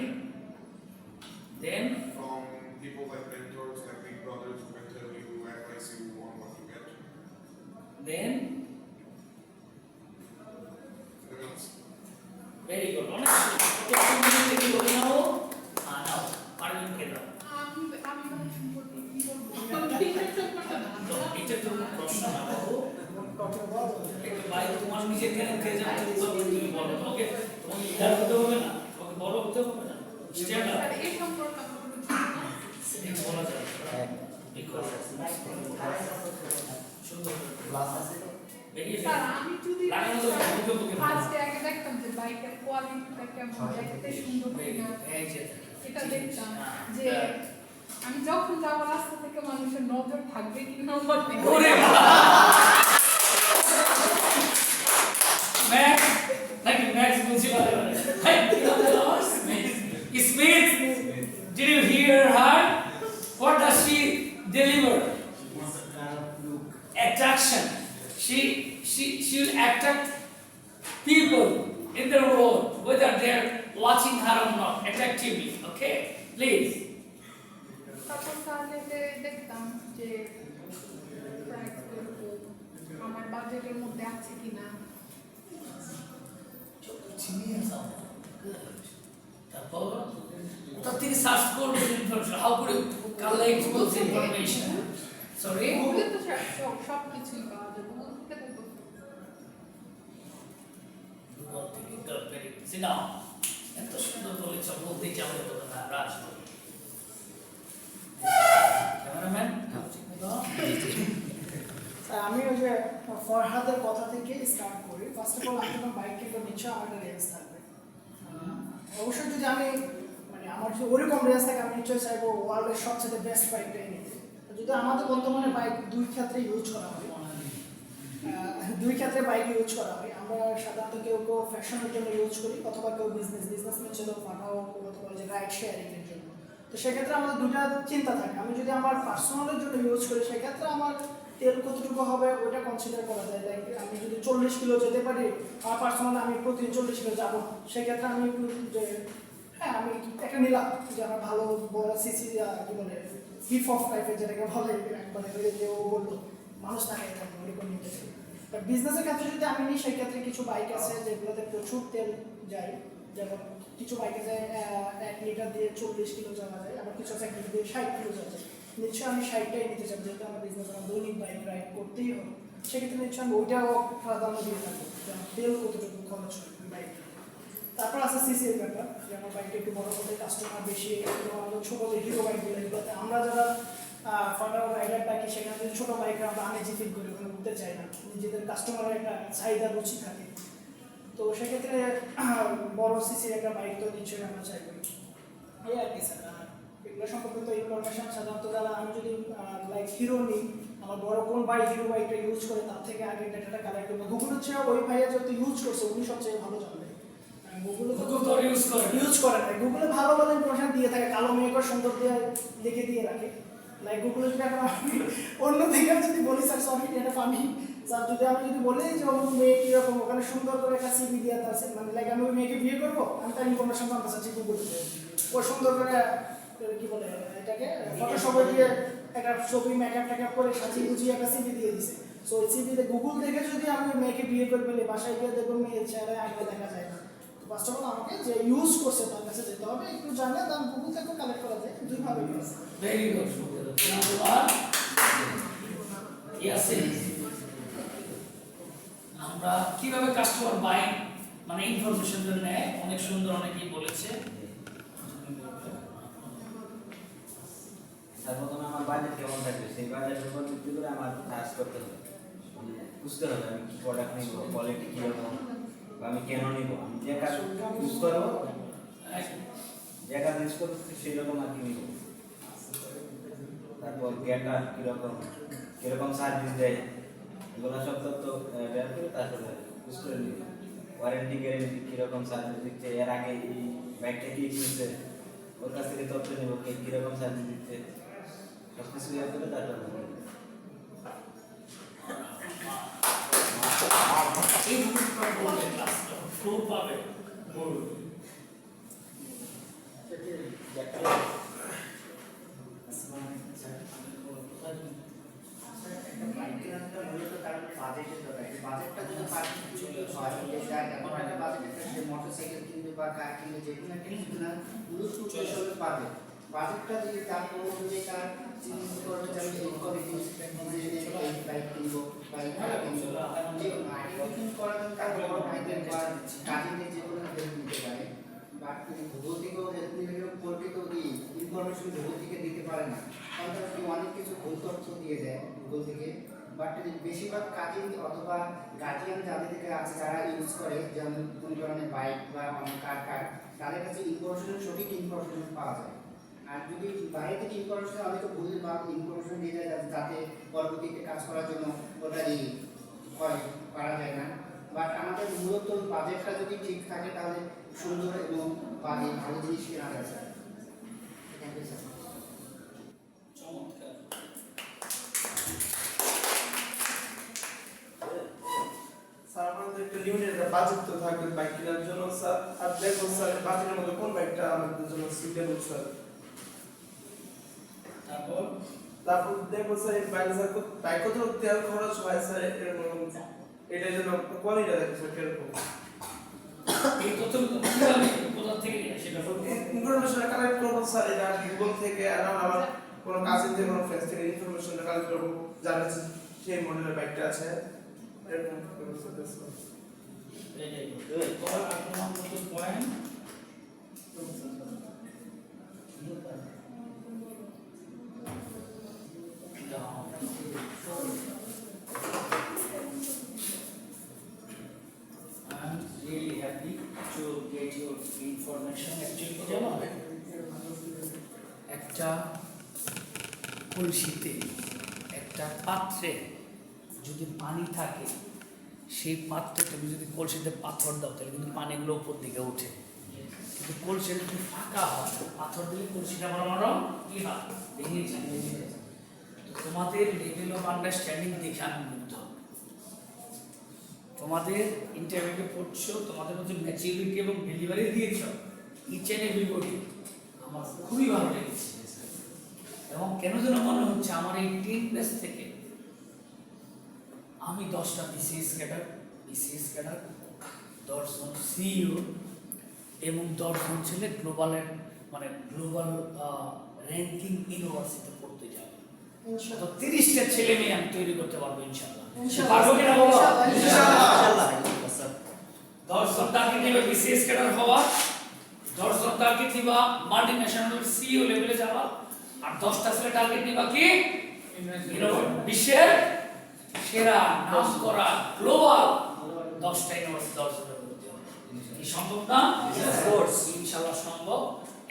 Then from people like mentors, like big brothers who can tell you, advise you on what to get. then Anything else? very good. অনেক সুন্দর। কি বলে নাও? হ্যাঁ নাও। পারবেন কে দাও? তো এটা তো প্রশ্ন না বাবু। একটু বাইরে তোমার নিজের জ্ঞান থেকে জানতে উত্তর তুমি বলো। ওকে তোমাকে লিডার হতে হবে না, তোমাকে বড় হতে হবে না। Stand up. সেটা বলা যায়। সুন্দর। বেরিয়ে স্যার আমি যদি লাগানো তো মুখে মুখে ফার্স্ট আগে দেখতাম যে বাইকের কোয়ালিটিটা কেমন, দেখতে সুন্দর কিনা এই যে এটা দেখতাম যে আমি যখন যাবো রাস্তা থেকে মানুষের নজর থাকবে কিনা আমার দিকে। ওরে ম্যাক্স নাকি ম্যাক্স বলছি বলে high Smith, did you hear her? What does she deliver? Attraction. She will attract people in the road, whether they are watching her or not, attractively. Okay, please. তারপর স্যার দেখতাম যে price আমার বাজেটের মধ্যে আছে কিনা। Tathini search করবে information. How could you collect those information? Sorry. গুগলে তো সব কিছুই পাওয়া যায়, গুগল থেকে তো Sit down. এত সুন্দর বলেছ বলতে যাবে তো না রাজ। ক্যামেরাম্যান আমি ওই যে ফরহাদের কথা থেকে স্টার্ট করি। ফার্স্ট অফ অল আমি যখন বাইক কিনবো নিশ্চয়ই আমার একটা রেঞ্জ থাকবে। অবশ্যই যদি আমি মানে আমার যদি ওরকম রেঞ্জ থাকে আমি নিশ্চয়ই চাইবো ওয়ার্ল্ডের সবচেয়ে বেস্ট বাইকটাই নিতে। যদি আমাদের বর্তমানে বাইক দুই ক্ষেত্রে ইউজ করা হয়, দুই ক্ষেত্রে বাইক ইউজ করা হয়। আমরা সাধারণত কেউ কেউ ফ্যাশনের জন্য ইউজ করি, অথবা কেউ বিজনেসম্যান ছিল পাঠাও, অথবা যে রাইড শেয়ারিংয়ের জন্য। তো সেক্ষেত্রে আমাদের দুটা চিন্তা থাকে। আমি যদি আমার পার্সোনালের জন্য ইউজ করি, সেক্ষেত্রে আমার তেল কতটুকু হবে ওইটা কনসিডার করা যায়। লাইক আমি যদি 40 কিলো যেতে পারি, আমার পার্সোনালি আমি প্রতিদিন 40 কিলো যাবো, সেক্ষেত্রে আমি যে হ্যাঁ আমি একটা নিলাম যে আমার ভালো বড় সিসি কি বলে হিপ অফ টাইপের যেটাকে বলে, একবারে যে ও বললো মানুষ থাকে ওরকম নিতে চাই। বাট বিজনেসের ক্ষেত্রে যদি আমি নিই, সেক্ষেত্রে কিছু বাইক আছে যেগুলোতে প্রচুর তেল যায়। যেমন কিছু বাইক আছে 1 লিটার দিয়ে 40 কিলো যাওয়া যায়, আবার কিছু আছে 1 লিটার দিয়ে 60 কিলো যাওয়া যায়। নিশ্চয়ই আমি 60টাই নিতে চাই, যেহেতু আমার বিজনেস আমার দৈনিক বাইক রাইড করতেই হবে। সেক্ষেত্রে নিশ্চয়ই আমি ওইটাও প্রাধান্য দিয়ে থাকবো, তেল কতটুকু খরচ হয় বাইক। তারপর আছে সিসির ব্যাপার, যে আমার বাইকটা একটু বড় হতে কাস্টমার বেশি, আমাদের ছোটো যে হিরো বাইকগুলো এগুলোতে আমরা যারা ফান্ডার রাইডার থাকি, সেখানে যদি ছোটো বাইকরা আমরা আনেজি ফিল করি, ওখানে ঘুরতে চাই না, নিজেদের কাস্টমারের একটা চাহিদা রুচি থাকে। তো সেক্ষেত্রে বড় সিসির একটা বাইক তো নিশ্চয়ই আমরা চাইবো। এই আর কি স্যার, এগুলো সম্পর্কে তো ইনফরমেশন সাধারণত যারা, আমি যদি লাইক হিরো নিই, আমার বড় কোন বাইক হিরো বাইকটা ইউজ করে তার থেকে আগে ডেটাটা কালেক্ট করবো। গুগল হচ্ছে ওই ভাইয়া যেহেতু ইউজ করছে, উনি সবচেয়ে ভালো জানবে। গুগল তো ইউজ করে না, গুগলে ভালো ভালো ইনফরমেশন দিয়ে থাকে, কালো মেঘের সুন্দর দিয়ে লিখে দিয়ে রাখে। লাইক গুগলে যদি এখন আমি অন্যদিকে যদি বলি স্যার সরি এটা পানি স্যার, যদি আমি যদি বলি যে অন্য মেয়ে কীরকম, ওখানে সুন্দর করে একটা সিভি দিয়ে আছে, মানে লাইক আমি ওই মেয়েকে বিয়ে করবো, আমি তার ইনফরমেশন জানতে চাচ্ছি গুগলে। ও সুন্দর করে কি বলে এটাকে ফটোশপে দিয়ে একটা ছবি মেকআপ টেকআপ করে সাজিয়ে গুছিয়ে একটা সিভি দিয়ে দিছে। সো ওই সিভিতে গুগল দেখে যদি আমি মেয়েকে বিয়ে করে ফেলি, বাসায় গিয়ে দেখবো মেয়ের চেহারা আগে দেখা যায় না। ফার্স্ট অফ অল আমাকে যে ইউজ করছে তার কাছে যেতে হবে, একটু জানলে দাম গুগল থেকেও কালেক্ট করা যায়, দুইভাবে ইউজ। Very good. আর ইয়াসিন, আমরা কিভাবে কাস্টমার বাইং মানে ইনফরমেশন নেয়, অনেক সুন্দর অনেকেই বলেছে। তার প্রথমে আমার বাজেট কেমন থাকবে, সেই বাজেটের উপর ভিত্তি করে আমার কাজ করতে হবে, মানে বুঝতে হবে আমি কি প্রোডাক্ট নিব, কোয়ালিটি কীরকম, বা আমি কেন নিব, আমি যে কাজ ইউজ করবো, যে কাজ ইউজ করতেছি সেই রকম আর কি নিব। তারপর গেটা কীরকম সার্ভিস দেয়, এগুলো সব তথ্য বের করে তারপরে ইউজ করে নিব। ওয়ারেন্টি গ্যারেন্টি কীরকম সার্ভিস দিচ্ছে, এর আগে এই বাইকটা কি কিনছে, ওর কাছ থেকে তথ্য নেব, কীরকম সার্ভিস দিচ্ছে, সব কিছু ইয়ে করে তারপরে এই গ্রুপটা বলবে ক্লাসটা গ্রুপ পাবে বলবে বাজেটটা যদি মোটরসাইকেল কিনবে বা কার কিনবে, যে কোনো একটা কিছু না পাবে। বাজেটটা যদি তার অনুযায়ী তার চিন্তা করবে যে আমি এই বাইক কিনবো, বাইক কিনবো করার জন্য তার বড় ভাইদের বা কাজিনের যে কোনো হেল্প নিতে পারে। বাট ভূগোল থেকেও হেল্প নিলে প্রকৃত ইনফরমেশন ভূগোল থেকে দিতে পারে না, কারণ তারা অনেক কিছু ভুল তথ্য দিয়ে দেয় ভূগোল থেকে। বাট বেশিরভাগ কাজিন অথবা গার্জিয়ান যাদের থেকে আছে, যারা ইউজ করে যেমন কোনো ধরনের বাইক বা অনেক কার, তাদের কাছে সঠিক ইনফরমেশন পাওয়া যায়। আর যদি বাইরে থেকে ইনফরমেশন অনেকে ভুল বা ইনফরমেশন দিয়ে যায়, যাতে পরবর্তীতে কাজ করার জন্য ওটা করা যায় না। বাট আমাদের মূলত বাজেটটা যদি ঠিক থাকে, তাহলে সুন্দর এবং ভালো জিনিস কেনা যায় স্যার। Thank you sir. চমৎকার। স্যার আমাদের একটা লিমিটেড বাজেট তো থাকবে বাইক কেনার জন্য স্যার। আর দেখুন স্যার বাজেটের মধ্যে কোন বাইকটা আমাদের জন্য সুইটেবল স্যার। তারপর দেখো স্যার এই বাইক স্যার বাইক কত তেল খরচ হয় স্যার, এরকম এটার জন্য কোয়ালিটি দেখো স্যার কিরকম। এই তথ্যগুলো কিভাবে কোথা থেকে নিয়ে সেটা ইনফরমেশন কালেক্ট করবো স্যার, এটা গুগল থেকে আর আমার কোনো কাজিন থেকে কোনো ফ্রেন্ড থেকে ইনফরমেশনটা কালেক্ট করবো, যার কাছে সেই মডেলের বাইকটা আছে এরকম ব্যবস্থা আছে। এটাই তোমার আপনার মতো point I'm really happy to get your information. Actually, জানো একটা কলসিতে একটা পাত্রে যদি পানি থাকে সেই পাত্রে তুমি যদি কলসিতে পাথর দাও তাহলে কিন্তু পানিগুলো উপর দিকে ওঠে, কিন্তু কলসিটা যদি ফাঁকা হয় পাথর দিলে কলসিটা বড় বড় কি হয় ভেঙে যায়। তো তোমাদের লেভেল অফ আন্ডারস্ট্যান্ডিং দেখে আমি মুগ্ধ। তোমাদের ইন্টারভিউতে পড়ছো, তোমাদের মধ্যে ম্যাচিউরিটি এবং ডেলিভারি দিয়েছ ইচ অ্যান্ড এভরিবডি, আমার খুবই ভালো লেগেছে। এবং কেন যেন মনে হচ্ছে আমার এই 10 বেস থেকে আমি 10টা বিসিএস ক্যাডার 10 জন সিইও এবং 10 জন ছেলে গ্লোবাল র্যাঙ্কিং ইউনিভার্সিটিতে পড়তে যাবে। তো 30টা ছেলে মেয়ে আমি তৈরি করতে পারবো ইনশাআল্লাহ। পারবো কিনা বলো? ইনশাআল্লাহ। 10 জন টার্গেট নেবে বিসিএস ক্যাডার হওয়া, 10 জন টার্গেট নিবা মাল্টি ন্যাশনাল সিইও লেভেলে যাওয়া, আর 10টা ছেলে টার্গেট নিবা কি বিশ্বের সেরা নাম করা গ্লোবাল 10টা ইউনিভার্সিটি 10 জনের মধ্যে। কি সম্ভব না? কোর্স ইনশাআল্লাহ সম্ভব।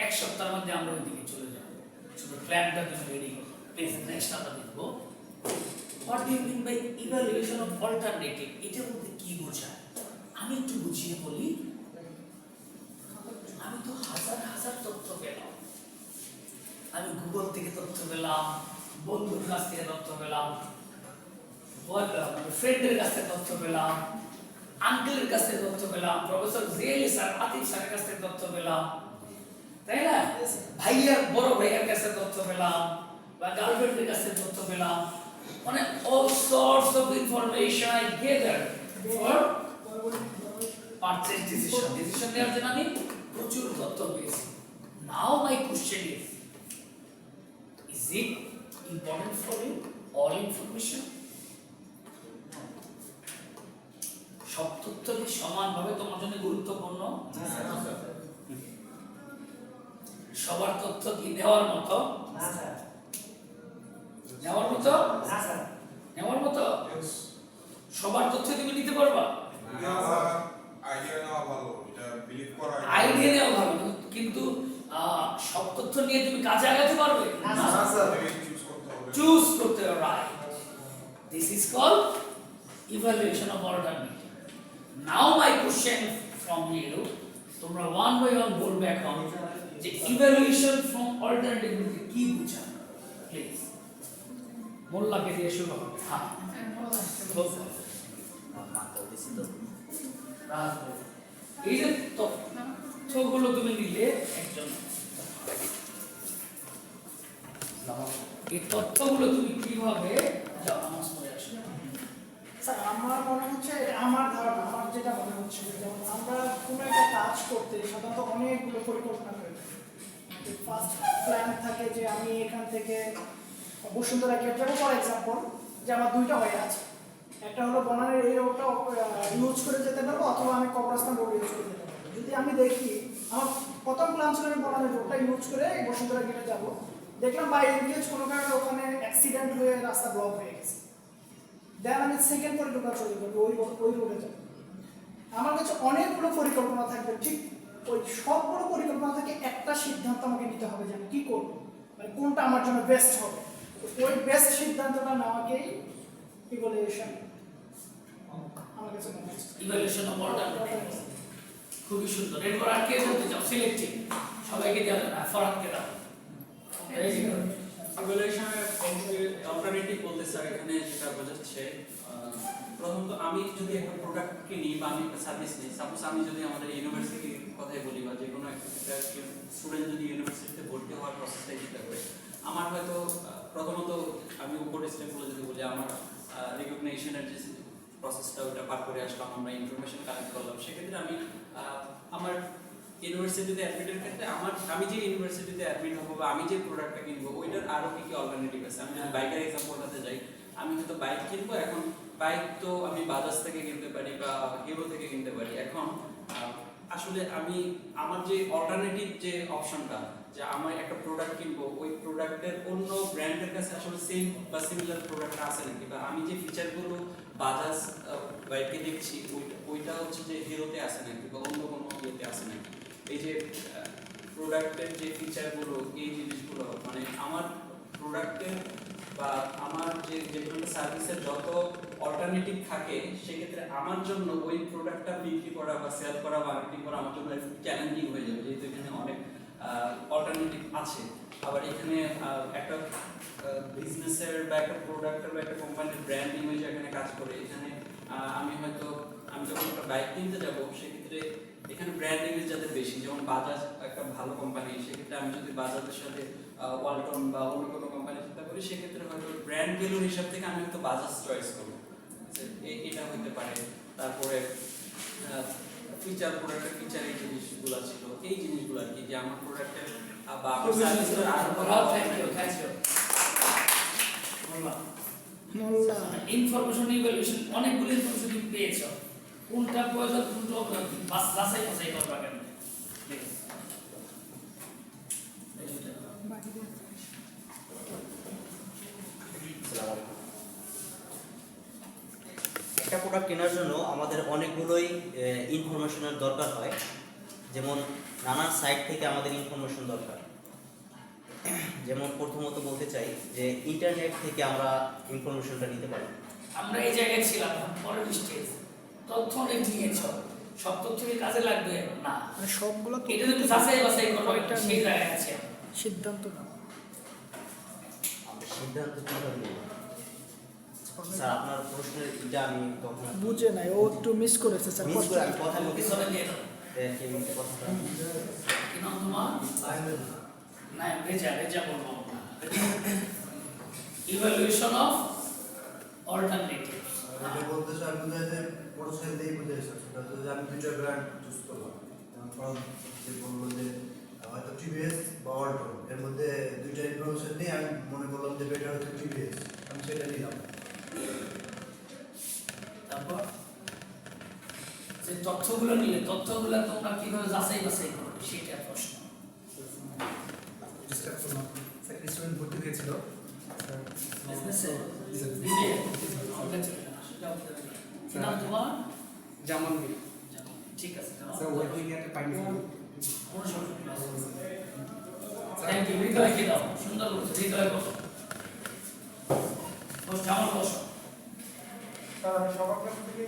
এক সপ্তাহের মধ্যে আমরা ওই দিকে চলে যাব। শুধু প্ল্যানটা তুমি রেডি করো। প্লিজ নেক্সট আমরা দেখব what do you mean by evaluation of alternative. এটার মধ্যে কি বোঝায় আমি একটু বুঝিয়ে বলি। আমি তো হাজার হাজার তথ্য পেলাম, আমি গুগল থেকে তথ্য পেলাম, বন্ধুর কাছ থেকে তথ্য পেলাম, ফ্রেন্ডের কাছ থেকে তথ্য পেলাম, আঙ্কেলের কাছ থেকে তথ্য পেলাম, প্রফেসর জিএলি স্যার আতিফ স্যারের কাছ থেকে তথ্য পেলাম, তাই না? ভাইয়ার বড় ভাইয়ার কাছে তথ্য পেলাম, বা গার্লফ্রেন্ডের কাছে তথ্য পেলাম, মানে all sorts of information I gathered for purchase decision নেওয়ার জন্য আমি প্রচুর তথ্য পেয়েছি। Now my question is it important for you all information? সব তথ্য কি সমানভাবে তোমার জন্য গুরুত্বপূর্ণ? সবার তথ্য কি নেওয়ার মতো? নেওয়ার মতো? নেওয়ার মতো? সবার তথ্য তুমি নিতে পারবা? আইডিয়া নেওয়া ভালো, কিন্তু সব তথ্য নিয়ে তুমি কাজে আগাতে পারবে? চুজ করতে হবে, right. This is called evaluation of alternative. Now my question from you, তোমরা ওয়ান বাই ওয়ান বলবে এখন যে ইভালুয়েশন ফ্রম অল্টারনেটিভ বলতে কি বোঝায়। প্লিজ মোল্লাকে দিয়ে শুরু হবে। হ্যাঁ, এই যে তথ্যগুলো তুমি নিলে একজন, এই তথ্যগুলো তুমি কিভাবে নামাজ পড়ে আসলে? স্যার আমার মনে হচ্ছে, আমার ধারণা, আমার যেটা মনে হচ্ছে, যেমন আমরা কোনো একটা কাজ করতে সাধারণত অনেকগুলো পরিকল্পনা করে ফার্স্ট প্ল্যান থাকে যে আমি এখান থেকে বসুন্ধরা গেট যাবো ফর এক্সাম্পল, যে আমার 2টা হয়ে আছে, একটা হলো বনানের এই রোডটা ইউজ করে যেতে পারবো অথবা আমি কবরস্থান রোড ইউজ করে যেতে পারবো। যদি আমি দেখি আমার প্রথম প্ল্যান ছিল আমি বনানের রোডটা ইউজ করে বসুন্ধরা গেটে যাবো, দেখলাম বাই এনগেজ কোনো কারণে ওখানে অ্যাক্সিডেন্ট হয়ে রাস্তা ব্লক হয়ে গেছে, দেন আমি সেকেন্ড পরিকল্পনা চলে যাবো ওই রোডে যাবো। আমার কাছে অনেকগুলো পরিকল্পনা থাকবে, ঠিক ওই সবগুলো পরিকল্পনা থেকে একটা সিদ্ধান্ত আমাকে নিতে হবে যে আমি কী করবো, মানে কোনটা আমার জন্য বেস্ট হবে। ওই বেস্ট সিদ্ধান্তটা নেওয়াকেই ইভালুয়েশন আমার কাছে মনে হচ্ছে। ইভালুয়েশন অফ অল্টারনেটিভ খুবই সুন্দর। এরপর আর কে বলতে চাও? সিলেক্টিভ সবাইকে দেওয়া যাবে না, ফরাদকে দাও। ইভালুয়েশনের অল্টারনেটিভ বলতে স্যার এখানে যেটা বোঝাচ্ছে, প্রথমত আমি যদি একটা প্রোডাক্ট কিনি বা আমি একটা সার্ভিস নিই, সাপোজ আমি যদি আমাদের ইউনিভার্সিটির কথাই বলি বা যে কোনো একটা স্টুডেন্ট যদি ইউনিভার্সিটিতে ভর্তি হওয়ার প্রসেসটাই দিতে হবে, আমার হয়তো প্রথমত আমি উপরের স্টেপগুলো যদি বলি, আমার রিকগনিশনের যে প্রসেসটা ওটা পার করে আসলাম, আমরা ইনফরমেশন কালেক্ট করলাম, সেক্ষেত্রে আমি আমার ইউনিভার্সিটিতে অ্যাডমিটের ক্ষেত্রে আমি যে ইউনিভার্সিটিতে অ্যাডমিট হবো বা আমি যে প্রোডাক্টটা কিনবো ওইটার আরও কি অল্টারনেটিভ আছে। আমি যদি বাইকের এক্সাম্পলটাতে যাই, আমি হয়তো বাইক কিনবো, এখন বাইক তো আমি বাজাজ থেকে কিনতে পারি বা হিরো থেকে কিনতে পারি। এখন আসলে আমি আমার যে অল্টারনেটিভ যে অপশনটা, যে আমার একটা প্রোডাক্ট কিনবো, ওই প্রোডাক্টের অন্য ব্র্যান্ডের কাছে আসলে সেম বা সিমিলার প্রোডাক্ট আছে নাকি, বা আমি যে ফিচারগুলো বাজাজ বাইকে দেখছি ওইটা হচ্ছে যে হিরোতে আছে নাকি বা অন্য কোনো ইয়েতে আছে নাকি। এই যে প্রোডাক্টের যে ফিচারগুলো, এই জিনিসগুলো মানে আমার প্রোডাক্টের বা আমার যে কোনো সার্ভিসের যত অল্টারনেটিভ থাকে সেক্ষেত্রে আমার জন্য ওই প্রোডাক্টটা বিক্রি করা বা সেল করা মার্কেটিং করা আমার জন্য চ্যালেঞ্জিং হয়ে যাবে, যেহেতু এখানে অনেক অল্টারনেটিভ আছে। আবার এখানে একটা বিজনেসের বা একটা প্রোডাক্টের বা একটা কোম্পানির ব্র্যান্ড ইমেজ এখানে কাজ করে। এখানে আমি যখন একটা বাইক কিনতে যাব সেক্ষেত্রে এখানে ব্র্যান্ড ইমেজ যাদের বেশি, যেমন বাজাজ একটা ভালো কোম্পানি, সেক্ষেত্রে আমি যদি বাজাজের সাথে ওয়ালটন বা অন্য কোনো কোম্পানির সাথে করি সেক্ষেত্রে হয়তো ব্র্যান্ড ভ্যালুর হিসাব থেকে আমি হয়তো বাজাজ চয়েস করবো, এটা হতে পারে। তারপরে ফিচার, প্রোডাক্টের ফিচার এই জিনিসগুলো ছিল, এই জিনিসগুলো আর কি, যে আমার প্রোডাক্টের বা আমার সার্ভিসের আরো ইনফরমেশন ইভ্যালুয়েশন, অনেকগুলো ইনফরমেশন তুমি পেয়েছো, কোনটা প্রয়োজন কোনটা বাছাই বাছাই করবা কেন? একটা প্রোডাক্ট কেনার জন্য আমাদের অনেকগুলোই ইনফরমেশনের দরকার হয়, যেমন নানান সাইট থেকে আমাদের ইনফরমেশন দরকার। যেমন প্রথমত বলতে চাই যে ইন্টারনেট থেকে আমরা ইনফরমেশনটা নিতে পারি। আমরা এই জায়গায় ছিলাম, পরের স্টেজ তথ্য অনেক নিয়েছ, সব তথ্য কি কাজে লাগবে না, মানে সবগুলো এটা যদি বাছাই বাছাই করবো একটা সেই জায়গায় আছে সিদ্ধান্ত না। সিদ্ধান্ত কিভাবে নেব? স্যার আপনার প্রশ্নের এটা আমি তখন বুঝে নাই, ও একটু মিস করেছে স্যার। মিস করে আমি কথা বলতে পিছনে দিয়ে দাও। কথাটা কি নাম তোমার? না, রেজা বলবো। Evaluation of alternative. এটা বলতে চাই বুঝাই যে মোটরসাইকেল দিয়েই বুঝাইছে, সেটা হচ্ছে যে আমি দুইটা ব্র্যান্ড চুজ করলাম। যেমন ফরম যে বললো যে হয়তো টিভিএস বা অল্টন, এর মধ্যে দুইটা ইনফরমেশন নিয়ে আমি মনে করলাম যে বেটার হচ্ছে টিভিএস, আমি সেটা নিলাম। তারপর যে তথ্যগুলো নিলে তথ্যগুলো তোমরা কিভাবে যাচাই বাছাই করবে সেটা প্রশ্ন। স্টুডেন্ট ভর্তি হয়েছিল বিজনেসে বিবিএ কি নাম তোমার? যেমন ঠিক আছে, স্যার ওয়েটিং একটা পাইনি কোন সমস্যা নেই। Thank you. হৃদয় কে দাও, সুন্দর বলছো, হৃদয় বলো। যেমন বসো। স্যার আমি সবার কাছ থেকে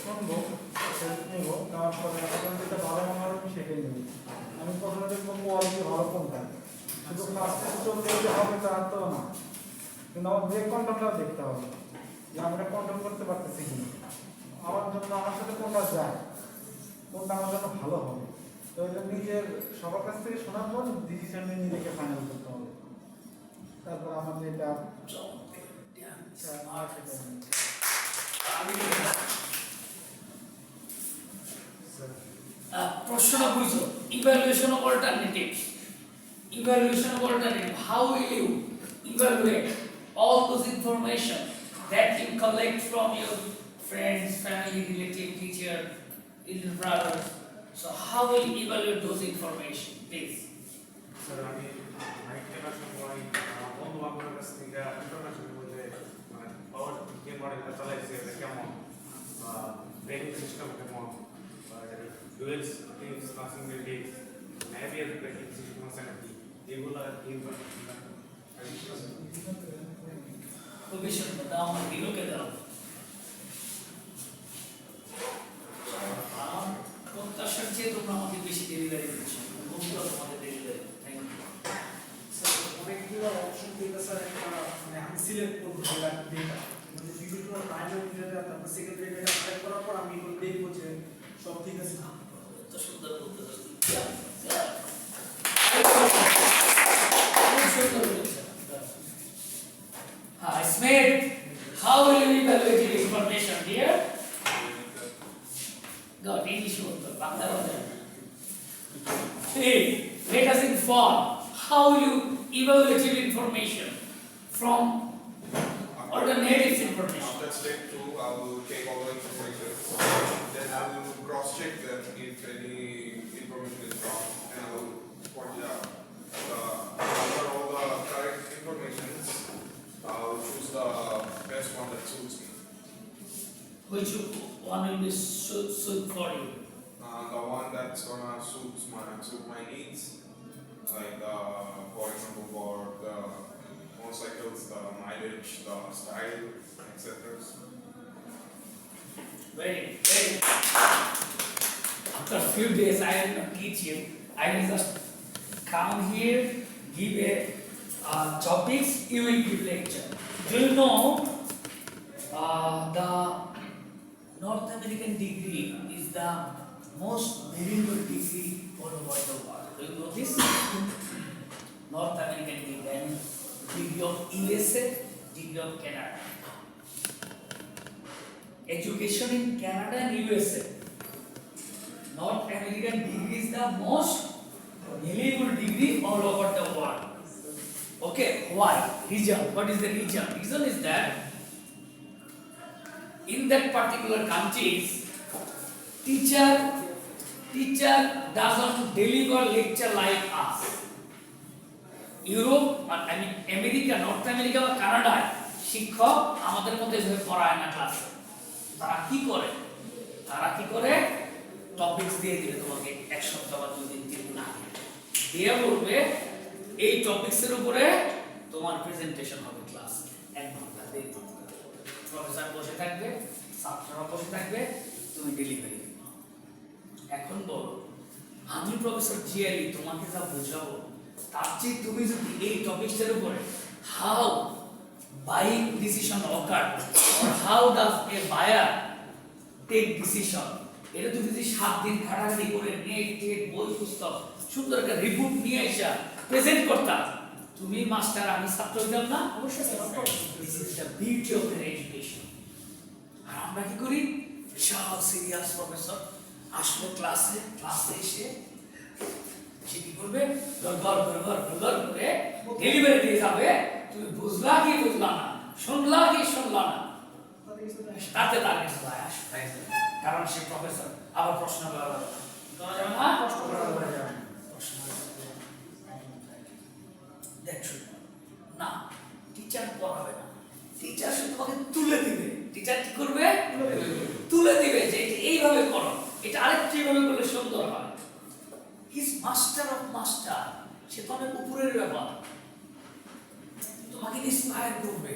শুনবো, নেব, নেওয়ার পরে এখন যেটা ভালো মনে হবে আমি সেটাই নেব। আমি প্রথমে দেখবো কোয়ালিটি ভালো কোনটা, শুধু ফার্স্টে চলতে যে হবে তা তো না, কিন্তু আমার ব্রেক কন্ট্রোলটাও দেখতে হবে যে আমরা কন্ট্রোল করতে পারতেছি কিনা, আমার জন্য আমার সাথে কোনটা যায়, কোনটা আমার জন্য ভালো হবে। তো এটা নিজের সবার কাছ থেকে শোনার পর ডিসিশন নিয়ে নিজেকে ফাইনাল করতে হবে। তারপর আমার যেটা আর সেটা প্রশ্ন বুঝো, evaluation of alternative. Evaluation of alternative. How will you evaluate all those information that you collect from your friends, family, relative, teacher, little brothers? So how will you evaluate those information, please? Sir আমি bike কেনার সময় বন্ধু বান্ধবের কাছ থেকে information বলতে মানে পাওয়ার যে মডেলটা চালাইছে এটা কেমন, বা ব্রেকিং সিস্টেম কেমন, বা ডুয়েল টিপস বা সিঙ্গেল টিপস, ন্যাভিয়ার ব্রেকিং সিস্টেম আছে নাকি, এগুলো ইনফরমেশন ভবিষ্যৎ দাও, বিলোকে দাও। প্রত্যাশার চেয়ে তোমরা আমাকে বেশি ডেলিভারি দিচ্ছ, বন্ধুরা তোমাদের ডেলিভারি। Thank you. অনেকগুলো অপশন দিতে স্যার একটা মানে আমি সিলেক্ট করবো ডেটা, মানে বিভিন্ন প্রাইমারি ডেটা, তারপর সেকেন্ডারি ডেটা সিলেক্ট করার পর আমি এগুলো দেখবো যে সব ঠিক আছে। এত সুন্দর বলতে Smith, how will you evaluate your information, dear? God, English বলতো, বাংলা বলতো। Hey, let us inform. How will you evaluate your information from alternative information? After step 2, I will take all the information. Then I will cross-check that if any information is wrong, and I will point it out. After all the correct information, I will choose the best one that suits me. Which one will be suit for you? The one that's gonna suit my needs, like for example, for the motorcycles, the mileage, the style, etc. Very, very. After a few days, I will not teach you. I will just come here, give a topics. You will give lecture. Do you know the North American degree is the most valuable degree all over the world? Do you know this? North American degree, I mean degree of USA, degree of Canada. Education in Canada and USA. North American degree is the most valuable degree all over the world. Okay, why? Reason. What is the reason? Reason is that in that particular countries, teacher doesn't deliver lecture like us. Europe, I mean America, North America or Canada, শিক্ষক আমাদের মধ্যে এভাবে পড়ায় না ক্লাসে। তারা কি করে টপিকস দিয়ে দিবে তোমাকে এক সপ্তাহ বা 2 দিন 3 দিন আগে দিয়ে বলবে এই টপিকসের উপরে তোমার প্রেজেন্টেশন হবে ক্লাস 1 ঘন্টা 1.5 ঘন্টা প্রফেসর বসে থাকবে ছাত্ররা বসে থাকবে তুমি ডেলিভারি দিবে এখন বলো আমি প্রফেসর জিয়ালি তোমাকে যা বোঝাবো তার চেয়ে তুমি যদি এই টপিকসের উপরে how buying decision occur or how does a buyer take decision এটা তুমি যদি 7 দিন খাটাখাটি করে নেট বই পুস্তক সুন্দর একটা রিপোর্ট নিয়ে এসে প্রেজেন্ট করতা তুমি মাস্টার আমি ছাত্র হইতাম না অবশ্যই this is the beauty of the education আর আমরা কি করি বিশাল সিরিয়াস প্রফেসর আসলে ক্লাসে এসে সে কি করবে গড়গড় করে ডেলিভারি দিয়ে যাবে তুমি বুঝলা কি বুঝলা না শুনলা কি শুনলা না তাতে তার কিছু যায় আসে কারণ সে প্রফেসর আবার প্রশ্ন করা যাবে না প্রশ্ন করা যাবে দেখছো না টিচার পড়াবে না টিচার শুধু তোমাকে তুলে দিবে টিচার কি করবে তুলে দিবে যে এইভাবে করো এটা আরেকটু এইভাবে করলে সুন্দর হয় ইজ মাস্টার অফ মাস্টার সে তো অনেক উপরের ব্যাপার তোমাকে ইন্সপায়ার করবে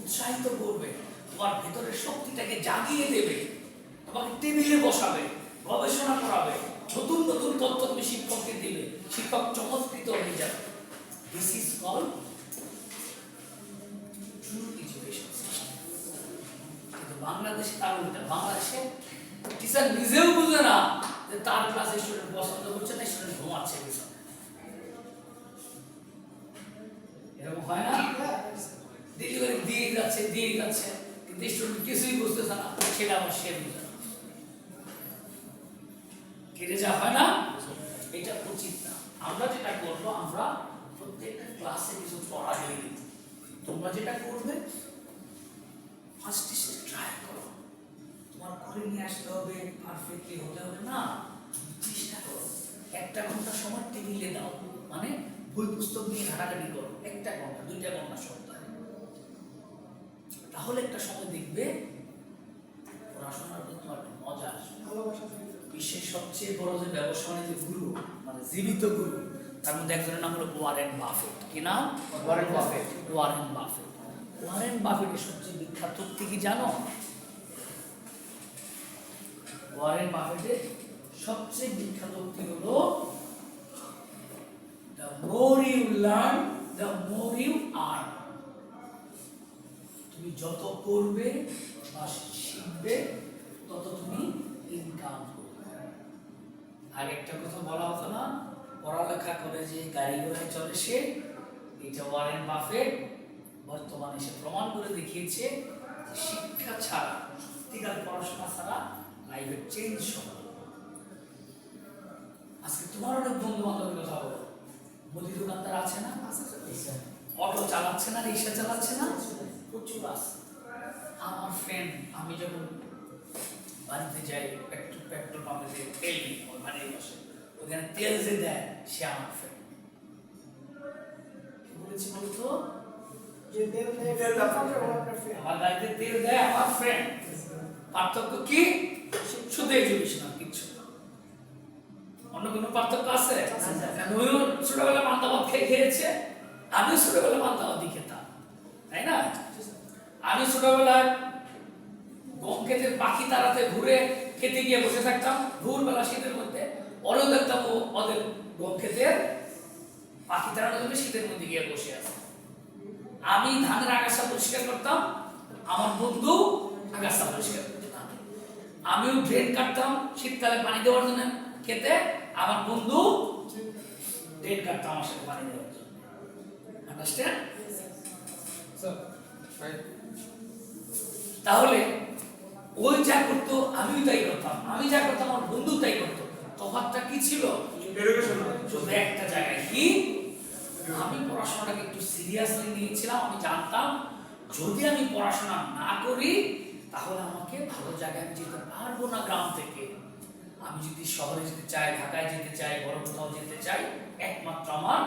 উৎসাহিত করবে তোমার ভেতরের শক্তিটাকে জাগিয়ে দেবে তোমাকে টেবিলে বসাবে গবেষণা করাবে নতুন তথ্য তুমি শিক্ষককে দিবে শিক্ষক চমৎকৃত হয়ে যাবে this is called true education system কিন্তু বাংলাদেশে তার উল্টা বাংলাদেশে টিচার নিজেও বুঝে না যে তার ক্লাসে স্টুডেন্ট পছন্দ করছে না স্টুডেন্ট ঘুমাচ্ছে পিছনে এরকম হয় না ডেলিভারি দিয়ে যাচ্ছে কিন্তু স্টুডেন্ট কিছুই বুঝতেছে না সেটা আবার সে বুঝে না কেটে যা হয় না এটা উচিত না আমরা যেটা করবো আমরা প্রত্যেকটা ক্লাসে কিছু পড়া দিয়ে দিই তোমরা যেটা করবে ফার্স্ট ট্রাই করো তোমার করে নিয়ে আসতে হবে পারফেক্টলি হতে হবে না চেষ্টা করো 1 ঘন্টা সময় টেবিলে দাও মানে বই পুস্তক নিয়ে ঘাটাঘাটি করো 1 ঘন্টা 2 ঘন্টা সপ্তাহে তাহলে একটা সময় দেখবে পড়াশোনার প্রতি তোমার মজা আসবে বিশ্বের সবচেয়ে বড় যে ব্যবসা বাণিজ্য গুরু মানে জীবিত গুরু তার মধ্যে একজনের নাম হলো ওয়ারেন বাফেট কি নাম ওয়ারেন বাফেটের সবচেয়ে বিখ্যাত উক্তি কি জানো ওয়ারেন বাফেটের সবচেয়ে বিখ্যাত উক্তি হলো the more you learn the more you earn তুমি যত পড়বে বা শিখবে তত তুমি ইনকাম করবে আর একটা কথা বলা হতো না পড়ালেখা করে যে গাড়ি ঘোড়ায় চলে সে এটা ওয়ারেন বাফেট বর্তমানে সে প্রমাণ করে দেখিয়েছে শিক্ষা ছাড়া সত্যিকার পড়াশোনা ছাড়া লাইফে চেঞ্জ সম্ভব আজকে তোমার অনেক বন্ধু বান্ধবের কথা বলো মুদি দোকানদার আছে না অটো চালাচ্ছে না রিক্সা চালাচ্ছে না প্রচুর আছে আমার ফ্রেন্ড আমি যখন বাড়িতে যাই পেট্রোল পাম্পে যে তেল নিই আমার বাড়ির পাশে ওখানে তেল যে দেয় সে আমার ফ্রেন্ড বলেছি বলতো আমার গাড়িতে তেল দেয় আমার ফ্রেন্ড পার্থক্য কি শুধু এডুকেশন কিছু অন্য কোনো পার্থক্য আছে ওইও ছোটবেলা পান্তা ভাত খেয়েছে আমিও ছোটবেলা পান্তা ভাতই খেতাম তাই না? আমি ছোটবেলায় গম ক্ষেতের পাখি তাড়াতে ঘুরে খেতে গিয়ে বসে থাকতাম ভোরবেলা শীতের মধ্যে, ওরাও দেখতাম ওদের গম ক্ষেতের পাখি তাড়ানোর জন্য শীতের মধ্যে গিয়ে বসে আছে। আমি ধানের আগাছা পরিষ্কার করতাম, আমার বন্ধু আগাছা পরিষ্কার করতাম। আমিও ড্রেন কাটতাম শীতকালে পানি দেওয়ার জন্য খেতে, আমার বন্ধু ড্রেন কাটতাম আমার সাথে পানি দেওয়ার জন্য। আন্ডারস্ট্যান্ড? তাহলে ওই যা করতো আমিও তাই করতাম, আমি যা করতাম আমার বন্ধু তাই করতো। তফাৎটা কি ছিল? শুধু একটা জায়গায়, কি আমি পড়াশোনাটাকে একটু সিরিয়াসলি নিয়েছিলাম। আমি জানতাম যদি আমি পড়াশোনা না করি তাহলে আমাকে ভালো জায়গায় যেতে পারবো না গ্রাম থেকে। আমি যদি শহরে যেতে চাই, ঢাকায় যেতে চাই, বড় কোথাও যেতে চাই, একমাত্র আমার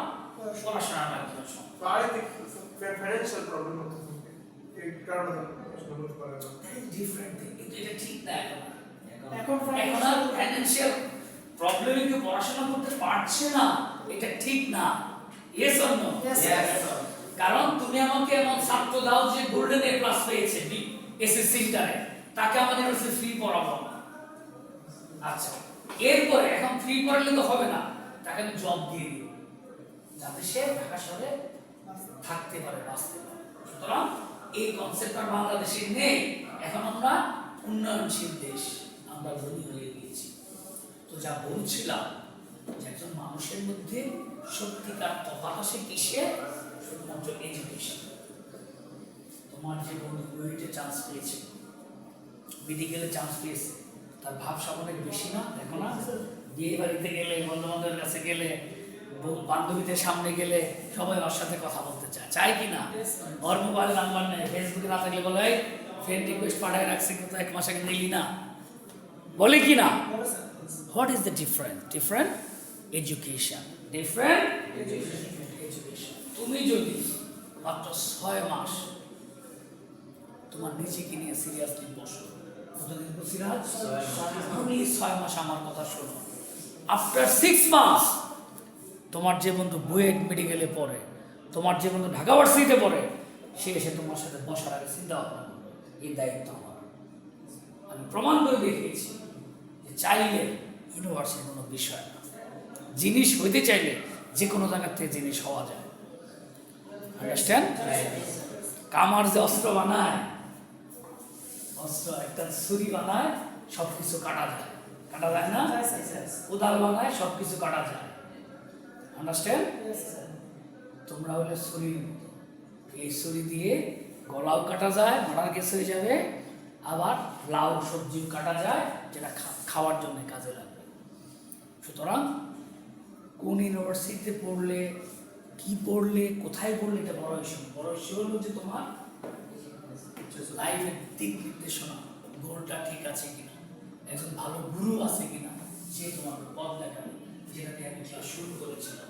পড়াশোনার মাধ্যমে সম্ভব। ফাইন্যান্সিয়াল প্রবলেম হতে থাকে এই কারণে পড়াশোনা করতে পারে না। ডিফারেন্ট থিং, কিন্তু এটা ঠিক না। এখন এখন আর ফাইন্যান্সিয়াল প্রবলেমে কেউ পড়াশোনা করতে পারছে না, এটা ঠিক না। Yes or no? কারণ তুমি আমাকে এমন ছাত্র দাও যে গোল্ডেন এ প্লাস পেয়েছে এসএসসি ইন্টারে, তাকে আমাদের কাছে ফ্রি পড়াবো না। আচ্ছা, এরপরে এখন ফ্রি পড়ালে তো হবে না, তাকে আমি জব দিয়ে দিব যাতে সে ঢাকা শহরে থাকতে পারে, বাঁচতে পারে। সুতরাং এই কনসেপ্ট আর বাংলাদেশে নেই। এখন আমরা উন্নয়নশীল দেশ, আমরা ধনী হয়ে গিয়েছি। তো যা বলছিলাম যে একজন মানুষের মধ্যে সত্যিকার তফাৎ আসে কিসে? শুধুমাত্র এডুকেশন। তোমার যে বন্ধু কুয়েটে চান্স পেয়েছে, মেডিকেলে চান্স পেয়েছে, তার ভাবসাব অনেক বেশি না? দেখো না, বিয়ে বাড়িতে গেলে, বন্ধু বান্ধবের কাছে গেলে, বান্ধবীদের সামনে গেলে সবাই ওর সাথে কথা বলতে চায়, চায় কি না? ওর মোবাইল নাম্বার নেই, ফেসবুকে না থাকলে বলে এই ফ্রেন্ড রিকোয়েস্ট পাঠায় রাখছি, কোথাও 1 মাস আগে নিলি না, বলে কি না? What is the different? Different education, different education. তুমি যদি মাত্র 6 মাস তোমার নিজেকে নিয়ে সিরিয়াসলি বসো, কতদিন তো সিরাজ? 6 মাস আমার কথা শোনো। আফটার 6 মাস তোমার যে বন্ধু বুয়েট মেডিকেলে পড়ে, তোমার যে বন্ধু ঢাকা ভার্সিটিতে পড়ে, সে এসে তোমার সাথে বসার আগে চিন্তা ভাবনা করবে, এই দায়িত্ব আমার। আমি প্রমাণ করে দেখিয়েছি যে চাইলে ইউনিভার্সিটির কোনো বিষয় না, জিনিস হইতে চাইলে যে কোনো জায়গার থেকে জিনিস হওয়া যায়। আন্ডারস্ট্যান্ড? কামার যে অস্ত্র বানায়, অস্ত্র একটা ছুরি বানায়, সব কিছু কাটা যায়, কাটা যায় না? কোদাল বানায়, সব কিছু কাটা যায়। আন্ডারস্ট্যান্ড? তোমরা হলে ছুরি, এই ছুরি দিয়ে গলাও কাটা যায়, মারার কেস হয়ে যাবে, আবার লাউ সবজিও কাটা যায়, যেটা খাওয়ার জন্য কাজে লাগবে। সুতরাং কোন ইউনিভার্সিটিতে পড়লে, কি পড়লে, কোথায় পড়লে, এটা বড় ইস্যু। বড় ইস্যু হলো যে তোমার লাইফের দিক নির্দেশনা, গোলটা ঠিক আছে কিনা, একজন ভালো গুরু আছে কিনা, যে তোমার পথ দেখাবে, যেটা দিয়ে আমি ক্লাস শুরু করেছিলাম।